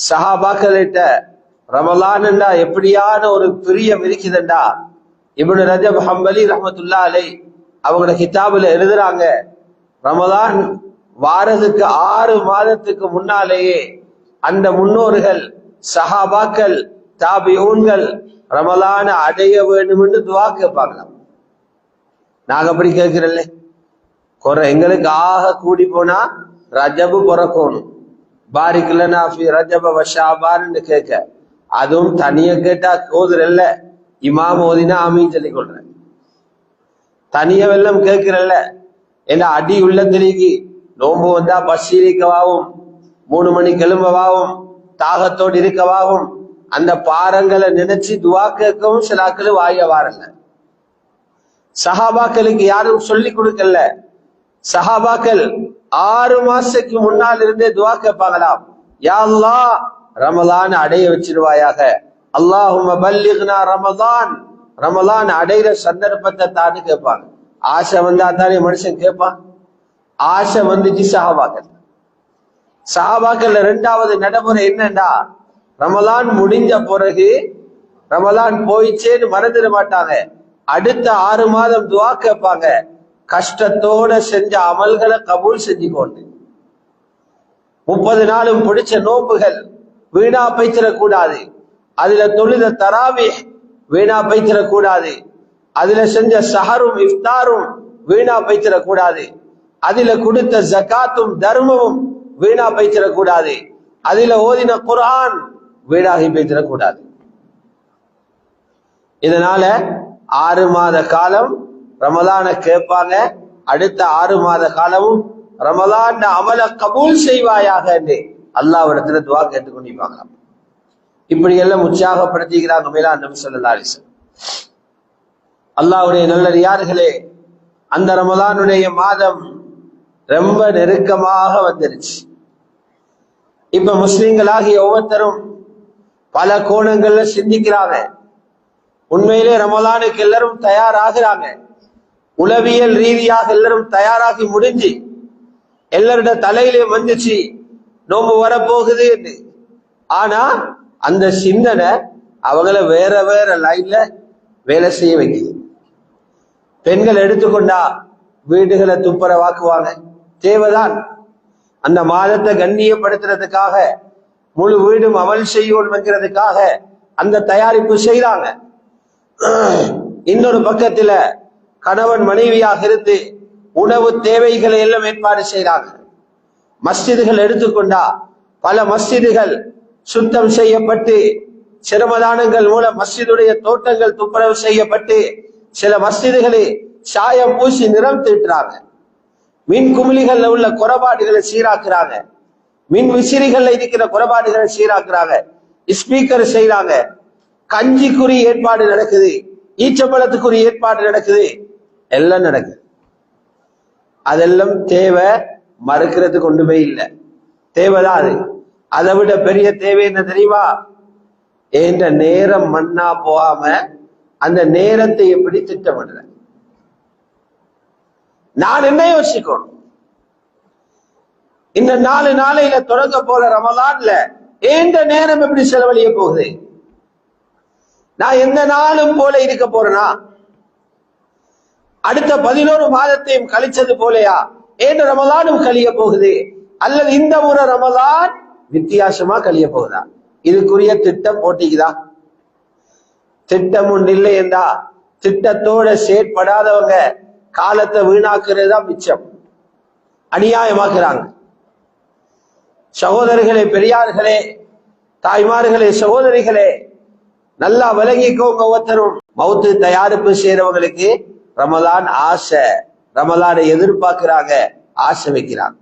சஹாபாக்கள்கிட்ட ரமலான்டா எப்படியான ஒரு பிரியம் இருக்குதுண்டா. இப்னு ரஜப் ஹம்பலி ரஹ்மத்துல்லாஹி அலைஹி அவங்களோட கிதாபுல எழுதுறாங்க, ரமலான் வாரதுக்கு 6 மாதத்துக்கு முன்னாலேயே அந்த முன்னோர்கள் சஹாபாக்கள் தாபிஊன்கள் ரமலான அடைய வேண்டும் என்று துவா கேட்பாங்களாம். நாங்க அப்படி கேட்கிறல்ல, குறை எங்களுக்கு ஆக கூடி போனா ரஜபு பிறக்கணும், பாரிக் லனா ஃபி ரஜப வ ஷஅபான்னு கேட்க, அதுவும் தனியா கேட்டா ஓதுறல்ல, இமாம் ஓதினா ஆமீன் சொல்லி கொள்றேன். தனிய வெள்ளம் கேட்கிறல்ல, ஏன்னா அடி உள்ளத்திலேக்கு நோம்பு வந்தா பசீலிக்கவாவும் 3 மணிக்கு எழும்பவாவும் தாகத்தோடு இருக்கவாவும் அந்த பாரங்களை நினைச்சு துவா கேட்கவும் சிலாக்கள் வாய வாரல்ல. சஹாபாக்களுக்கு யாரும் சொல்லி கொடுக்கல. சஹாபாக்கள் 6 மாசத்துக்கு முன்னால் இருந்தே துவா கேட்பாங்களாம், யா அல்லாஹ் ரமலான் அடைய வச்சிருவாயாக, அல்லாஹும்ம பல்லிக்னா ரமலான், ரமலான் அடைகிற சந்தர்ப்பத்தை தானே கேட்பாங்க. ஆசை வந்தா தானே மனுஷன் கேட்பான். ஆசை வந்துச்சு சஹாபாக்கள். சஹாபாக்கள் 2வது நடைமுறை என்னண்டா, ரமலான் முடிஞ்ச பிறகு ரமலான் போயிச்சேன்னு மறந்துட மாட்டாங்க. அடுத்த 6 மாதம் துவா கேட்பாங்க, கஷ்டத்தோட செஞ்ச அமல்களை கபூல் செஞ்சுக்கொண்டு. 30 நாளும் பிடிச்ச நோம்புகள் வீணா பைத்திடக்கூடாது, அதுல தொழுத தராவீஹ் வீணா பைத்திடக்கூடாது, அதுல செஞ்ச சஹரும் இஃப்தாரும் வீணா பைத்திடக்கூடாது, அதுல கொடுத்த ஜகாத்தும் தர்மமும் வீணா பைத்திடக்கூடாது, அதுல ஓதின குர்ஆன் வீணாகி பைத்திடக்கூடாது. இதனால 6 மாத காலம் ரமலான கேட்பாங்க. அடுத்த 6 மாத காலமும் ரமலான் அமல கபூல் செய்வாயாக என்று அல்லாஹ்விடத்துல துஆ கேட்டுக்கொண்டிருப்பாங்க. இப்படி எல்லாம் உற்சாகப்படுத்திக்கிறாங்க மேலான நபி ஸல்லல்லாஹு அலைஹி வஸல்லம். அல்லாஹ்வுடைய நல்லடியார்களே, அந்த ரமலானுடைய மாதம் ரொம்ப நெருக்கமாக வந்துருச்சு. இப்ப முஸ்லிம்களாகிய ஒவ்வொருத்தரும் பல கோணங்கள்ல சிந்திக்கிறாங்க. உண்மையிலே ரமலானுக்கு எல்லாரும் தயாராகிறாங்க. உளவியல் ரீதியாக எல்லாரும் தயாராகி முடிஞ்சு எல்லாரோட தலையிலே வந்துச்சு நோம்பு வரப்போகுது என்று. ஆனா அந்த சிந்தனை அவங்கள வேற வேற லைன்ல வேலை செய்ய வைக்குது. பெண்கள் எடுத்துக்கொண்டா வீடுகளை துப்புரவாக்குவாங்க, தேவைதான். அந்த மாதத்தை கண்ணியப்படுத்துறதுக்காக முழு வீடும் அமல் செய்யணும் என்கிறதுக்காக அந்த தயாரிப்பு செய்யறாங்க. இன்னொரு பக்கத்துல கணவன் மனைவியாக இருந்து உணவு தேவைகளை எல்லாம் ஏற்பாடு செய்யறாங்க. மஸ்ஜிதுகள் எடுத்துக்கொண்டா பல மஸ்ஜிதுகள் சுத்தம் செய்யப்பட்டு, சிரமதானங்கள் மூலம் மஸ்ஜிதுடைய தோட்டங்கள் துப்புரவு செய்யப்பட்டு, சில மஸ்ஜிதுகளை சாயம் பூசி நிறம் தீட்டுறாங்க. மின் குமிழிகள்ல உள்ள குறைபாடுகளை சீராக்குறாங்க, மின் விசிறிகள்ல இருக்கிற குறைபாடுகளை சீராக்குறாங்க, ஸ்பீக்கர் செய்யறாங்க, கஞ்சிக்குரிய ஏற்பாடு நடக்குது, ஈச்சப்பழத்துக்குரிய ஏற்பாடு நடக்குது, எல்லாம் நடக்குது. அதெல்லாம் தேவை, மறுக்கிறதுக்கு கொண்டுமே இல்லை, தேவைதான் அது. அதை விட பெரிய தேவை என்ன தெரியுமா? என்ற நேரம் மண்ணா போகாம அந்த நேரத்தை எப்படி திட்டமிடுற, நான் என்ன யோசிக்கணும்? இந்த 4 நாளையில தொடங்க போற ரமலான்ல எந்த நேரம் எப்படி செலவழிய போகுது? நான் எந்த நாளும் போல இருக்க போறேனா? அடுத்த 11 மாதத்தையும் கழிச்சது போலையா ஏன் ரமலானும் கழிய போகுது? அல்லது இந்த முறை ரமலான் வித்தியாசமா கழிய போகுதா? இதுக்குரிய திட்டம் போட்டிக்குதா? திட்டம் ஒன்று இல்லை என்றா திட்டத்தோட செயற்படாதவங்க காலத்தை வீணாக்குறது தான் மிச்சம், அநியாயமாக்குறாங்க. சகோதரர்களே, பெரியார்களே, தாய்மார்களே, சகோதரிகளே, நல்லா விளங்கிக்கோங்க. ஒவ்வொருத்தரும் மௌத்து தயாரிப்பு செய்யறவங்களுக்கு ரமலான் ஆசை, ரமலானை எதிர்பார்க்கிறாங்க, ஆசை வைக்கிறாங்க.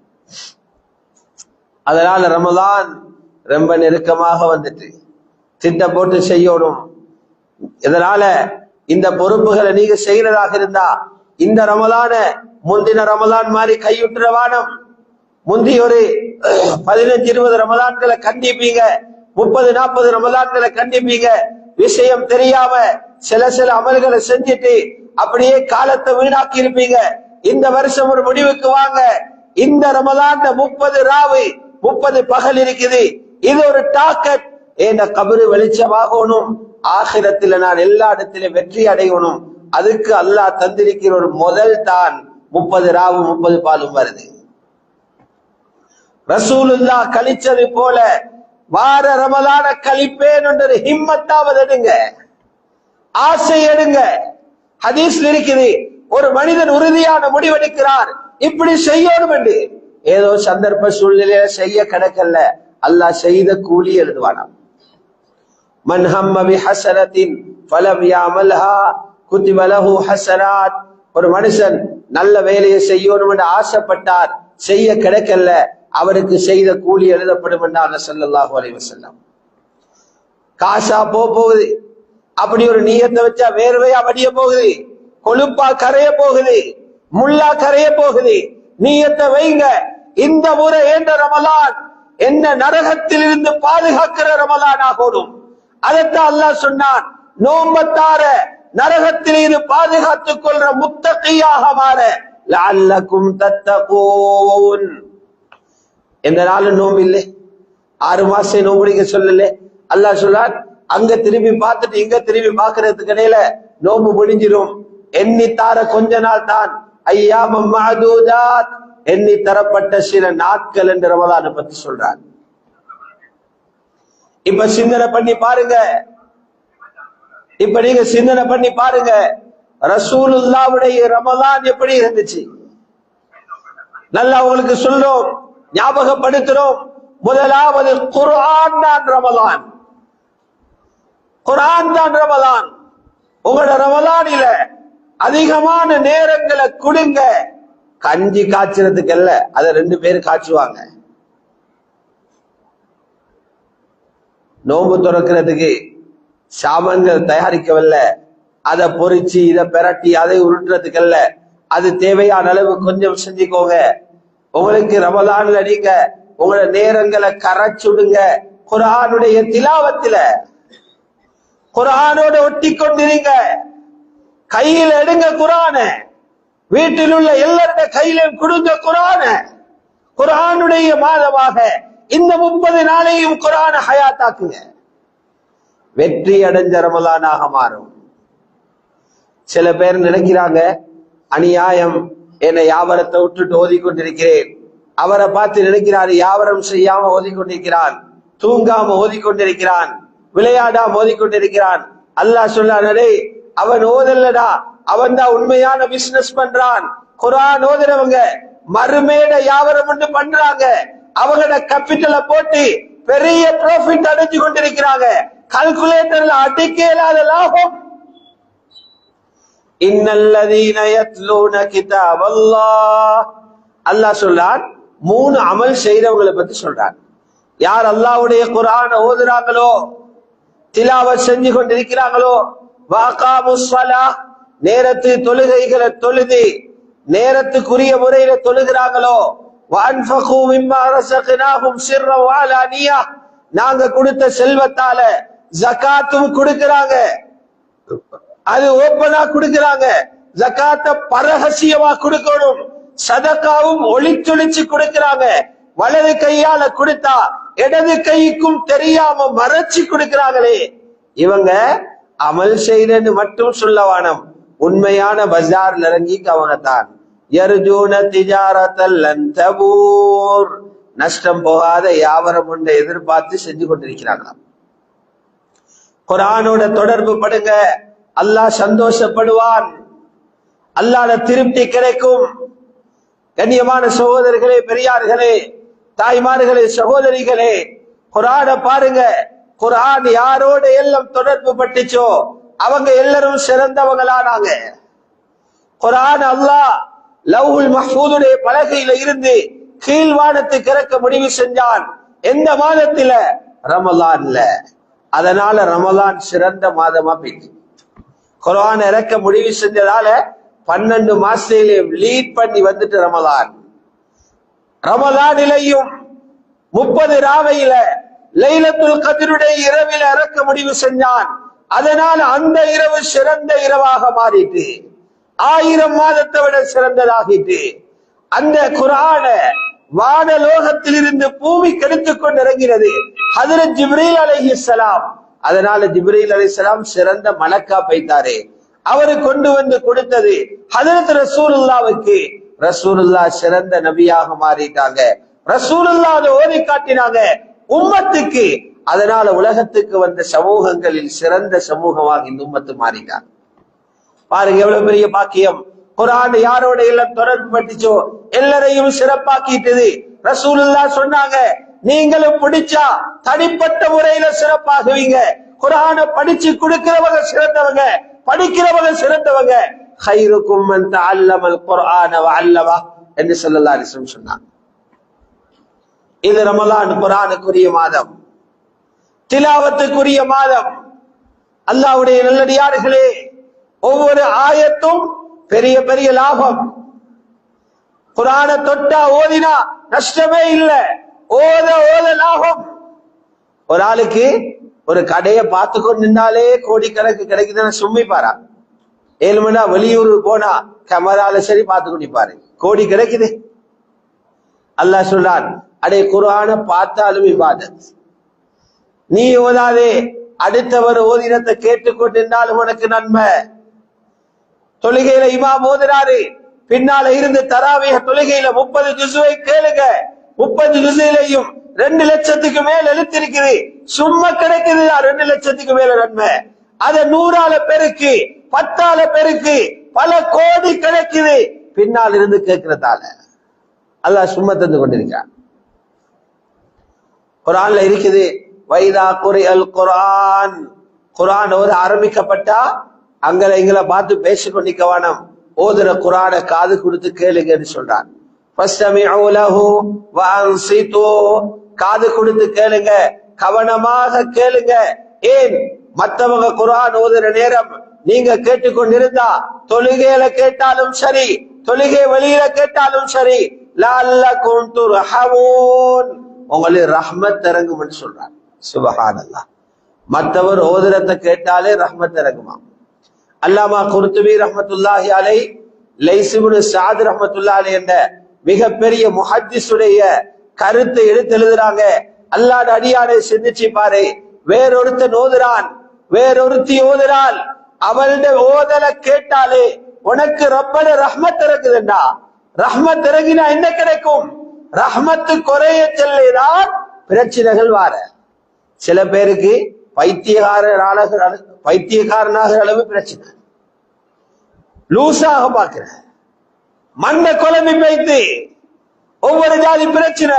அதனால ரமலான் ரொம்ப நெருக்கமாக வந்துட்டு திட்டம் போட்டு செய்யணும். இதனால இந்த பொறுப்புகளை நீங்க செய்யறதாக இருந்தா இந்த ரமலான முந்தின ரமலான் மாதிரி கையுற்றவானம். முந்தி ஒரு 15-20 ரமலான்களை கண்டிப்பீங்க, 30-40 ரமலான்களை கண்டிப்பீங்க. விஷயம் தெரியாம சில அமல்களை செஞ்சுட்டு அப்படியே காலத்தை வீணாக்கி இருப்பீங்க. இந்த வருஷம் ஒரு முடிவுக்கு வாங்க. இந்த ரமலான் 30 ராவு 30 பகல் இருக்குது. இது ஒரு டாக்கெட். என் கபரு வெளிச்சமாகணும், ஆகிரத்துல நான் எல்லா இடத்திலும் வெற்றி அடையணும். அதுக்கு அல்லாஹ் தந்திருக்கிற ஒரு முதல் தான் 30 ராவும் 30 பாலும் வருது. ரசூலுல்லாஹ் கழிச்சது போல வார ரமலான கழிப்பேன் என்ற ஹிம்மத்தாவது எடுங்க, ஆசை எடுங்க. ஹதீஸ்ல இருக்குது, ஒரு மனிதன் உறுதியான முடிவெடுக்கிறார் இப்படி செய்யணும் என்று, ஏதோ சந்தர்ப்ப சூழ்நிலையில செய்ய கிடக்கல, அல்லாஹ் செய்த கூலி எழுதுவானாம். மன் ஹம்ம பிஹஸனத்தின் ஃபலம் யஅமல்ஹா குதிப லஹு ஹஸனாத். ஒரு மனுஷன் நல்ல வேலையை செய்யணும் என்று ஆசைப்பட்டார், செய்ய கிடக்கல, அவருக்கு செய்த கூலி எழுதப்படும் என்றார் ஸல்லல்லாஹு அலைஹி வஸல்லம். காசா போகுது, அப்படி ஒரு நியத்தை வச்சா வேர்வையா வடிய போகுது, கொழுப்பா கரைய போகுது, முள்ளா கரைய போகுது. நியத்தை வைங்க, இந்த முறை என்ற ரமலான் என்ன நரகத்தில் இருந்து பாதுகாக்கிற ரமலான் ஆகணும். அதைத்தான் அல்லாஹ் சொன்னான், நோம்பத்தார நரகத்தில் இருந்து பாதுகாத்துக் கொள்ற முத்தகியாக மாற லஅல்லகும் தத்தகூன். எந்த நாள் நோம்பு இல்லை, 6 மாசம் நோம்பு பிடிக்க சொல்லல. அல்லாஹ் சொல்லார், அங்க திரும்பி பார்த்துட்டு இங்க திரும்பி பார்க்கறதுக்கு இடையில நோம்பு முடிஞ்சிடும். எண்ணி தார கொஞ்ச நாள் தான், ஐயாமம் மஅதூதாத், எண்ணி தரப்பட்ட சில நாட்கள் என்று ரமலானை பத்தி சொல்றார். இப்ப சிந்தனை பண்ணி பாருங்க, இப்ப நீங்க சிந்தனை பண்ணி பாருங்க, ரசூலுல்லாஹ்வுடைய ரமலான் எப்படி இருந்துச்சு. நல்லா உங்களுக்கு சொல்றோம், ஞாபகப்படுத்துறோம். முதலாவது குர்ஆன் தான் ரமலான், குர்ஆன் தான் ரமலான். உங்களோட ரமலானில அதிகமான நேரங்களை கொடுங்க. கஞ்சி காய்ச்சறதுக்கு அல்ல, அதை 2 பேர் காய்ச்சுவாங்க. நோம்பு துறக்கிறதுக்கு சாமான்கள் தயாரிக்கவல்ல, அதை பொறிச்சு இதை பெரட்டி அதை உருட்டுறதுக்கு அல்ல, அது தேவையான அளவு கொஞ்சம் செஞ்சுக்கோங்க. உங்களுக்கு ரமலான்ல நீங்க உங்களோட நேரங்களை கரைச்சுடுங்க. குர்ஆனுடைய திலாவத்தில குர்ஆனோட ஒட்டி கொண்டிருங்க. கையில் எடுங்க குர்ஆன, வீட்டில் உள்ள எல்லாருடைய கையிலும் கொடுங்க குர்ஆன. குர்ஆனுடைய மாதமாக இந்த 30 நாளையும் குர்ஆன ஹயாத்தாக்குங்க. வெற்றி அடைஞ்ச ரமலானாக மாறும். சில பேர் நினைக்கிறாங்க, அநியாயம், என்னை வியாபாரத்தை விட்டுட்டு ஓதிக்கொண்டிருக்கிறேன். அவரை பார்த்து நினைக்கிறாரு, வியாபாரம் செய்யாம ஓதிக்கொண்டிருக்கிறான், தூங்காம ஓதிக்கொண்டிருக்கிறான், விளையாடாம ஓதிக்கொண்டிருக்கிறான். அல்லாஹ் சொல்லானே, அவன் ஓதல்லடா, அவன் தான் உண்மையான பிசினஸ் பண்றான். குர்ஆன் ஓதுறவங்க மறுமேட வியாபாரம் ஒன்று பண்றாங்க, அவங்களோட கேபிட்டலை போட்டு பெரிய ப்ராஃபிட் அடைஞ்சு கொண்டிருக்கிறாங்க. கால்குலேட்டர்ல அடிக்க இயலாத லாபம். இன்னல்லதீன யத்லூன கிதாபல்லாஹ், அல்லாஹ் சொல்றான், 3 அமல் செய்றவங்களை பத்தி சொல்றான். யார் அல்லாஹ்வுடைய குர்ஆனை ஓதுறாங்களோ, திலாவத் செஞ்சு கொண்டிருக்கிறாங்களோ, வஅகாமுஸ் ஸலாஹ், நேரத்து தொழுகைகளை தொழுது நேரத்துக்குரிய முறையில தொழுகிறாங்களோ, வஅன்ஃபகு மிம்மா ரஸக்னாஹும் சிர்ரன் வ அலானியா, நாங்க கொடுத்த செல்வத்தால ஜகாத்தும் கொடுக்கறாங்க, அது ஓப்பனா கொடுக்கறாங்க. ஜகாத்தை பரஹசியமா கொடுக்கணும். சதகாவும் ஒளிச்சொலிச்சு கொடுக்கறாங்க. வலது கையால கொடுத்தா இடது கைக்கும் தெரியாம மறைச்சு கொடுக்கிறாங்களே, இவங்க அமல் செய்யறன்னு மட்டும் சொல்லவானம், உண்மையான பஜார்ல இறங்கி அவங்க தான். யர்ஜூன திஜாரத்தல் லன் தபூர், நஷ்டம் போகாத வியாபாரம் ஒன்றை எதிர்பார்த்து செஞ்சு கொண்டிருக்கிறாங்களாம். குர்ஆனோட தொடர்பு படுங்க, அல்லாஹ் சந்தோஷப்படுவான், அல்லாஹ்ல திருப்தி கிடைக்கும். கண்ணியமான சகோதரர்களே, பெரியார்களே, தாய்மார்களே, சகோதரிகளே, குர்ஆனை பாருங்க. குர்ஆன் யாரோட எல்லாம் தொடர்பு பட்டுச்சோ அவங்க எல்லாரும் சிறந்தவங்களானாங்க. குர்ஆன் அல்லாஹ் லவ்ஹுல் மஹ்ஃபூதுடைய பலகையில இருந்து கீழ்வானத்துக்கு இறக்க முடிவு செஞ்சான். எந்த மாதத்துல? ரமலான்ல. அதனால ரமலான் சிறந்த மாதமா போயிட்டு குர்ஆன் இறக்க முடிவு செஞ்சதால 12 மாசத்திலே லீட் பண்ணி வந்துட்டு ரமலான். ரமலானிலையும் 30 ராவையில லைலத்துல் கத்ருடைய இரவில இறக்க முடிவு செஞ்சான். அதனால அந்த இரவு சிறந்த இரவாக மாறிட்டு 1000 மாதத்தை விட சிறந்ததாகிட்டு. அந்த குர்ஆன வானலோகத்தில் இருந்து பூமிக்கு எடுத்துக் கொண்டு இறங்கிறது. ஹஜ்ரத் ஜிப்ரீல் அலைஹிஸ்ஸலாம். அதனால ஜிப்ரீல் அலைஹிஸ்ஸலாம் சிறந்த மலக்கா பைத்தாரே, அவரு கொண்டு வந்து கொடுத்தது ஹஜ்ரத் ரசூலுல்லாவுக்கு. ரசூலுல்லாஹ் சிறந்த நபியாக மாறிட்டாங்க. ரசூலுல்லாஹ் அதை ஓதி காட்டினாங்க உம்மத்துக்கு. அதனால உலகத்துக்கு வந்த சமூகங்களில் சிறந்த சமூகமாக இந்த உம்மத்து மாறிட்டாங்க. பாருங்க எவ்வளவு பெரிய பாக்கியம். குர்ஆன் யாரோட எல்லாம் தொடர்பு பட்டுச்சோ எல்லாரையும் சிறப்பாக்கிட்டது. ரசூலுல்லாஹ் சொன்னாங்க, நீங்களும் பிடிச்சா தனிப்பட்ட முறையில சிறப்பாகுவீங்க. குர்ஆனை படிச்சு கொடுக்கிறவங்க சிறந்தவங்க, படிக்கிறவங்க சிறந்தவங்க. خيركم من تعلم القرآن وعلمه என்று ஸல்லல்லாஹு அலைஹி வஸல்லம் சொன்னாங்க. இது ரமலான் குர்ஆனுக்குரிய மாதம், திலாவத்துக்குரிய மாதம். அல்லாஹ்வுடைய நல்லடியார்களே, ஒவ்வொரு ஆயத்தும் பெரிய பெரிய லாபம். குர்ஆனை தொட்டா ஓதினா நஷ்டமே இல்லை, ஓத ஓத லாபம். ஒரு ஆளுக்கு ஒரு கடையை பார்த்து கொண்டு நின்னாலே கோடிக்கணக்கு கிடைக்குதுன்னு சும்மிப்பாரா? 7 மணி நேரம் வெளியூர் போனா கேமரால சரி பார்த்து கொண்டிருப்பாரு, கோடி கிடைக்குது. அல்லாஹ் சொல்றான், அடே குர்ஆனை பார்த்தாலும் இபாதத். நீ ஓதாதே, அடுத்தவர் ஓதினத்தை கேட்டுக்கொண்டிருந்தாலும் உனக்கு நன்மை. தொழுகையில இமாம் ஓதுறாரு, பின்னால இருந்து தராவிய தொழுகையில 30 ஜுஸுவை கேளுங்க. 30 ஜுஸிலையும் 2 லட்சத்துக்கு மேல எழுத்திருக்குது. சும்மா கிடைக்குது 2 லட்சத்துக்கு மேல நன்மை. அதை 100ஆல பெருக்கு, 10ஆல பெருக்கு, பல கோடி கிடைக்குது பின்னால் இருந்து கேட்கிறதால. அல்லாஹ் சும்மா தந்து கொண்டிருக்கான். குர்ஆன்ல இருக்குது, வைதா குரிஅல் குர்ஆன். குர்ஆன் ஓத ஆரம்பிக்கப்பட்டா அங்களை எங்களை பார்த்து பேசிக்கொண்டிருக்க வேணும், ஓதுற குர்ஆனை காது கொடுத்து கேளுங்கன்னு சொல்றான். ஃபஸ்தமிஉ லஹு வஅன்சிது. காது கொடுத்து கேளுங்க, கவனமாக கேளுங்க. ஏன்? மற்றவங்க குர்ஆன் ஓதுற நேரம் நீங்க கேட்டுக்கொண்டிருந்தா, தொழுகையில கேட்டாலும் சரி, தொழுகை வெளியில கேட்டாலும் சரி, லஅல்லகும் துர்ஹமூன், உங்களுக்கு ரஹ்மத் இறங்கும்னு சொல்றான். சுப்ஹானல்லாஹ். மற்றவர் ஓதுறத கேட்டாலே ரஹ்மத் இறங்குமா. அல்லாமா குர்துபி ரஹ்மத்துல்லாஹி அலைஹி, லைஸ் இப்னு சஅத் ரஹ்மத்துல்லாஹி அலைஹி என்ற மிகப்பெரிய முஹத்திஸுடைய கருத்தை எடுத்து எழுதுறாங்க. அல்லாஹ்வுடைய அடியாரை சிந்திச்சு பாரு, வேறொருத்தன் ஓதுறான், வேறொருத்தி ஓதுறாள், அவளுடைய ஓதல கேட்டாலே உனக்கு ரப்பட ரஹ்மத் இறங்குதுண்டா. ரஹ்மத் இறங்கினா என்ன கிடைக்கும்? ரஹ்மத்து குறைய செல்லிதான் பிரச்சனைகள் வார. சில பேருக்கு பைத்தியக்காரனாக அளவு பிரச்சனை, லூசாக பார்க்கிற, மண்ண குழம்பி வைத்து ஒவ்வொரு ஜாதி பிரச்சனை,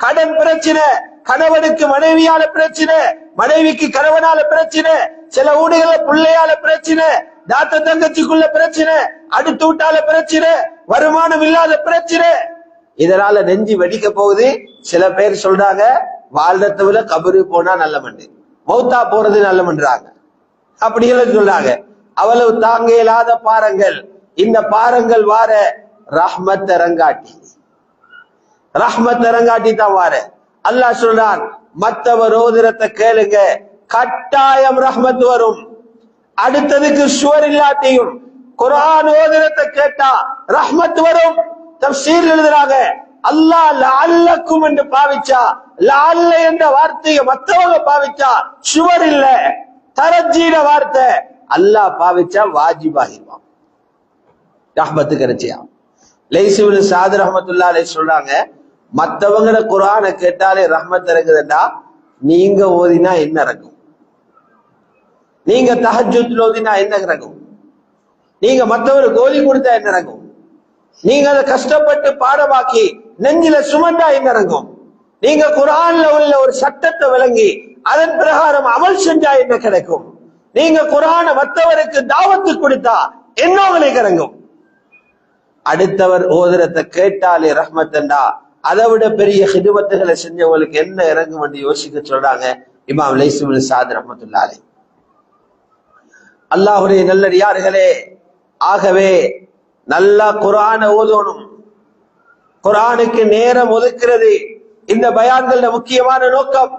கடன் பிரச்சனை, கணவனுக்கு மனைவியால பிரச்சனை, மனைவிக்கு கணவனால பிரச்சனை, சில ஊடுகள பிள்ளையால பிரச்சனை, தாத்த தங்கச்சிக்குள்ள பிரச்சனை, அடுத்து விட்டால பிரச்சனை, வருமானம் இல்லாத பிரச்சனை. இதனால நெஞ்சு வெடிக்க போகுது. சில பேர் சொல்றாங்க, வாழ்றதை விட கபரு போனா நல்ல மண்டு, மௌத்தா போறது நல்ல மன்றாங்க, அப்படி எல்லாம் சொல்றாங்க. அவ்வளவு தாங்க இயலாத பாரங்கள். இந்த பாரங்கள் வார ரஹ்மத் இறங்காட்டி, ரஹ்மத் இறங்காட்டி தான் வார. அல்லாஹ் சொல்றான், மற்றவர் ஓதுறத்தை கேளுங்க, கட்டாயம் ரஹ்மத் வரும். அடுத்ததுக்கு சுவர் இல்லாட்டியும் குர்ஆன் ஓதுறத்தை கேட்டா ரஹ்மத் வரும். தஃப்சீர் எழுதுறாங்க, அல்லாஹ் லஅல்லக்கும் என்று பாவிச்சா, லஅல்ல என்ற வார்த்தையை மற்றவங்க பாவிச்சா சுவர் இல்ல, தரஜீன வார்த்தை. அல்லாஹ் பாவிச்சா வாஜிபாகிருவான், ரஹ்மத்து கிடைச்சியா. லைஸ் இப்னு சஅத் ரஹ்மத்துல்லாஹி அலைஹி சொல்றாங்க, மற்றவங்கள குர்ஆனை கேட்டாலே ரஹ்மத் இறங்குதுண்டா, நீங்க ஓதினா என்ன இறங்கும்? நீங்க தஹஜ்ஜுத் ஓதினா என்ன இறங்கும்? நீங்க மற்றவருக்கு ஓதி கொடுத்தா என்ன இறங்கும்? நீங்க அதை கஷ்டப்பட்டு பாடமாக்கி நெஞ்சில சுமந்தா என்ன இறங்கும்? நீங்க குர்ஆன்ல உள்ள ஒரு சட்டத்தை விளங்கி அதன் பிரகாரம் அமல் செஞ்சா என்ன கிடைக்கும்? நீங்க குர்ஆனை மற்றவருக்கு தாவத்து கொடுத்தா என்ன உங்களுக்கு இறங்கும்? அடுத்தவர் ஓதுறத்தை கேட்டாலே ரஹ்மத்தண்டா, அதை விட பெரிய ஹிதுமத்துகளை செஞ்சவங்களுக்கு என்ன இறங்கும் என்று யோசிக்க சொல்றாங்க இமாம் லைஸ் இப்னு சஅத் ரஹ்மத்துல்லாஹி அலைஹி. அல்லாஹ்வுடைய நல்லடியார்களே, ஆகவே நல்லா குர்ஆனை ஓதணும். குர்ஆனுக்கு நேரம் ஒதுக்கிறது இந்த பயான்கள முக்கியமான நோக்கம்.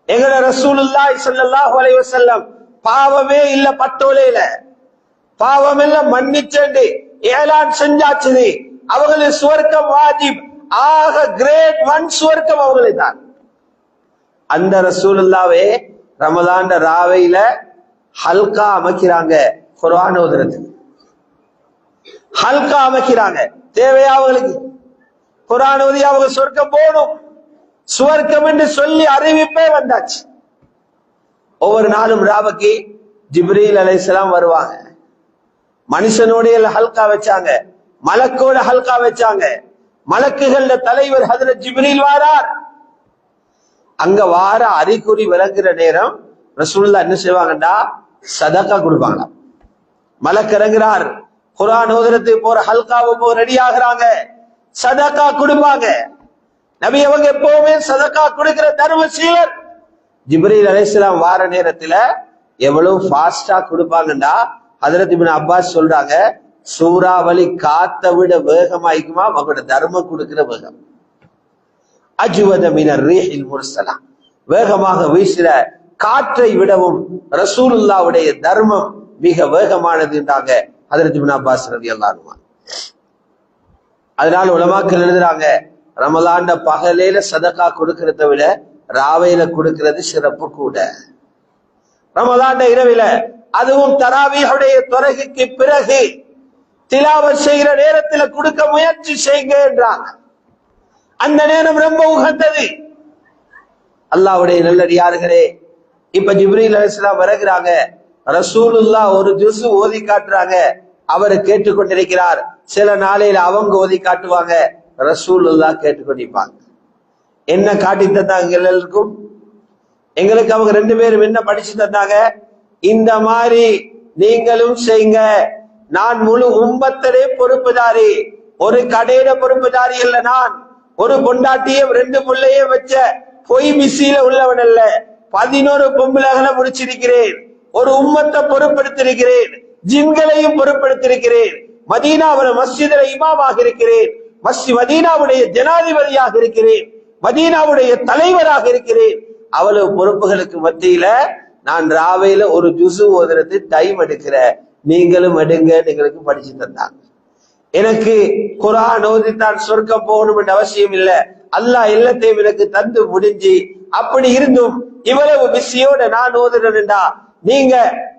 எங்கட ரசூலுல்லாஹி ஸல்லல்லாஹு அலைஹி வஸல்லம் பாவமே இல்ல, பட்டோலையில பாவம் எல்லாம் மன்னிச்சேண்டு ஏலான் செஞ்சாச்சு. அவங்களுக்கு சுவர்க்கம் வாஜிப், ஆக கிரேட் 1 சுவர்க்கம் அவங்களே தான். அந்த ரசூலுல்லாவே ரமலான் ராவையில ஹல்கா அமைக்கிறாங்க. குர்ஆன் ஓதுறது ஹல்கா அமைக்கிறாங்க. தேவையா அவங்களுக்கு? குர்ஆன் ஓதி அவங்க சொர்க்கம் போகணும், சுவர்க்கம் என்று சொல்லி அறிவிப்பே வந்தாச்சு. ஒவ்வொரு நாளும் ராவுக்கு ஜிப்ரீல் அலைஹிஸ்ஸலாம் வருவாங்க. மனுஷனோட ஹல்கா வச்சாங்க, மலக்கோட ஹல்கா வச்சாங்க. மலக்குகள தலைவர் ஹஜ்ரத் ஜிப்ரீல் வாரார். அங்க வார அறிகுறி விளங்குற நேரம் ரசூலுல்லாஹ் என்ன செய்வாங்கடா, சதகா கொடுப்பாங்களாம். மலக்கு இறங்குறார், குர்ஆன் ஓதுறதுக்கு போற ஹல்காவை போ ரெடி ஆகுறாங்க, சதகா கொடுப்பாங்க. நபி அவங்க எப்பவுமே சதகா கொடுக்கிற தர்மசீலர். ஜிப்ரீல் அலைஹிஸ்ஸலாம் வார நேரத்துல எவ்வளவு ஃபாஸ்டா கொடுப்பாங்கடா, ஹஜ்ரத் இப்னு அப்பாஸ் சொல்றாங்க, சூறாவளி காத்தை விட வேகமாய்க்குமா அவங்களோட தர்மம் கொடுக்கிற வேகம். அஜ்வத மினர் ரீஹில் முர்ஸலா, வேகமாக வீசுற காற்றை விடவும் ரசூலுல்லாஹ்வுடைய தர்மம் மிக வேகமானது என்றாங்க ஹஜ்ரத் இப்னு அப்பாஸ் ரலியல்லாஹு அன்ஹு. அதனால உலமாக்கள் எழுதுறாங்க, ரமலான்ல பகலையில சதகா கொடுக்கறத விட ராவையில கொடுக்கிறது சிறப்பு கூட. ரமலான்ல இரவில, அதுவும் தராவீஹுடைய தொழுகைக்கு பிறகு திலாவத் செய்கிற நேரத்துல கொடுக்க முயற்சி செய்யுங்க என்றாங்க. அந்த நேரம் ரொம்ப உகந்தது. அல்லாஹ்வுடைய நல்லடியார்களே, இப்ப ஜிப்ரீல் அலைஹிஸ்ஸலாம் வருகிறாங்க, ரசூலுல்லாஹ் ஒரு ஜுஸ் ஓதி காட்டுறாங்க, அவரை கேட்டுக்கொண்டிருக்கிறார். சில நாளையில அவங்க ஓதி காட்டுவாங்க, ரசூலுல்லாஹ் கேட்டுக்கொண்டிருப்பாங்க. என்ன காட்டி தந்தாங்க எல்லாருக்கும்? எங்களுக்கு அவங்க ரெண்டு பேரும் என்ன படிச்சு தந்தாங்க? இந்த மாதிரி நீங்களும் செய்யுங்க, நான் முழு உம்மத்தரே பொறுப்புதாரி, ஒரு கடையில பொறுப்புதாரி இல்ல, நான் ஒரு பொண்டாட்டியும் 2 பிள்ளையும் வச்ச பொய் மிசியில உள்ளவன் அல்ல, 11 பொம்பளைகளை முடிச்சிருக்கிறேன், ஒரு உம்மத்தை பொறுப்படுத்திருக்கிறேன், ஜின்களையும் பொறுப்படுத்திருக்கிறேன், மதீனாவுல மஸ்ஜிதுல இமாமாக இருக்கிறேன், மதீனாவுடைய ஜனாதிபதியாக இருக்கிறேன், மதீனாவுடைய தலைவராக இருக்கிறேன். அவ்வளவு பொறுப்புகளுக்கு மத்தியில நான் ராவையில ஒரு ஜுசு ஓதுறது டைம் எடுக்கிற, நீங்களும் எடுங்க, எங்களுக்கு படிச்சு தந்தாங்க. எனக்கு குர்ஆன் ஓதித்தான் சொர்க்கம் போகணும் என்ற அவசியம் இல்லை, அல்லாஹ் எல்லாத்தையும் எனக்கு தந்து முடிஞ்சு, அப்படி இருந்தும் இவ்வளவு பிஸியோட நான் ஓதுறேன்டா, நீங்க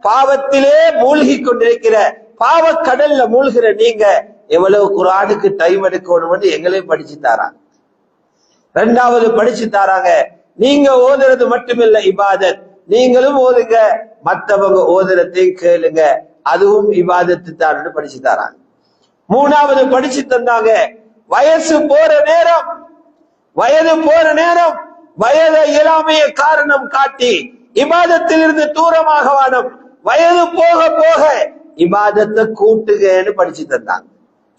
பாவத்திலே மூழ்கி கொண்டிருக்கிற, பாவ கடல்ல மூழ்கிற நீங்க எவ்வளவு குர்ஆனுக்கு டைம் எடுக்கணும்னு எங்களையும் படிச்சு தாராங்க. ரெண்டாவது படிச்சு தாராங்க, நீங்க ஓதுறது மட்டுமில்ல இபாதத், நீங்களும் ஓதுங்க, மற்றவங்க ஓதுறதையும் கேளுங்க, அதுவும் இபாதத்து தான் படிச்சு தாராங்க. மூணாவது படிச்சு தந்தாங்க, வயது போற நேரம் வயது இயலாமைய காரணம் காட்டி இபாதத்திலிருந்து தூரமாக வாடும், வயது போக போக இபாதத்தை கூட்டுகன்னு படிச்சு தந்தாங்க.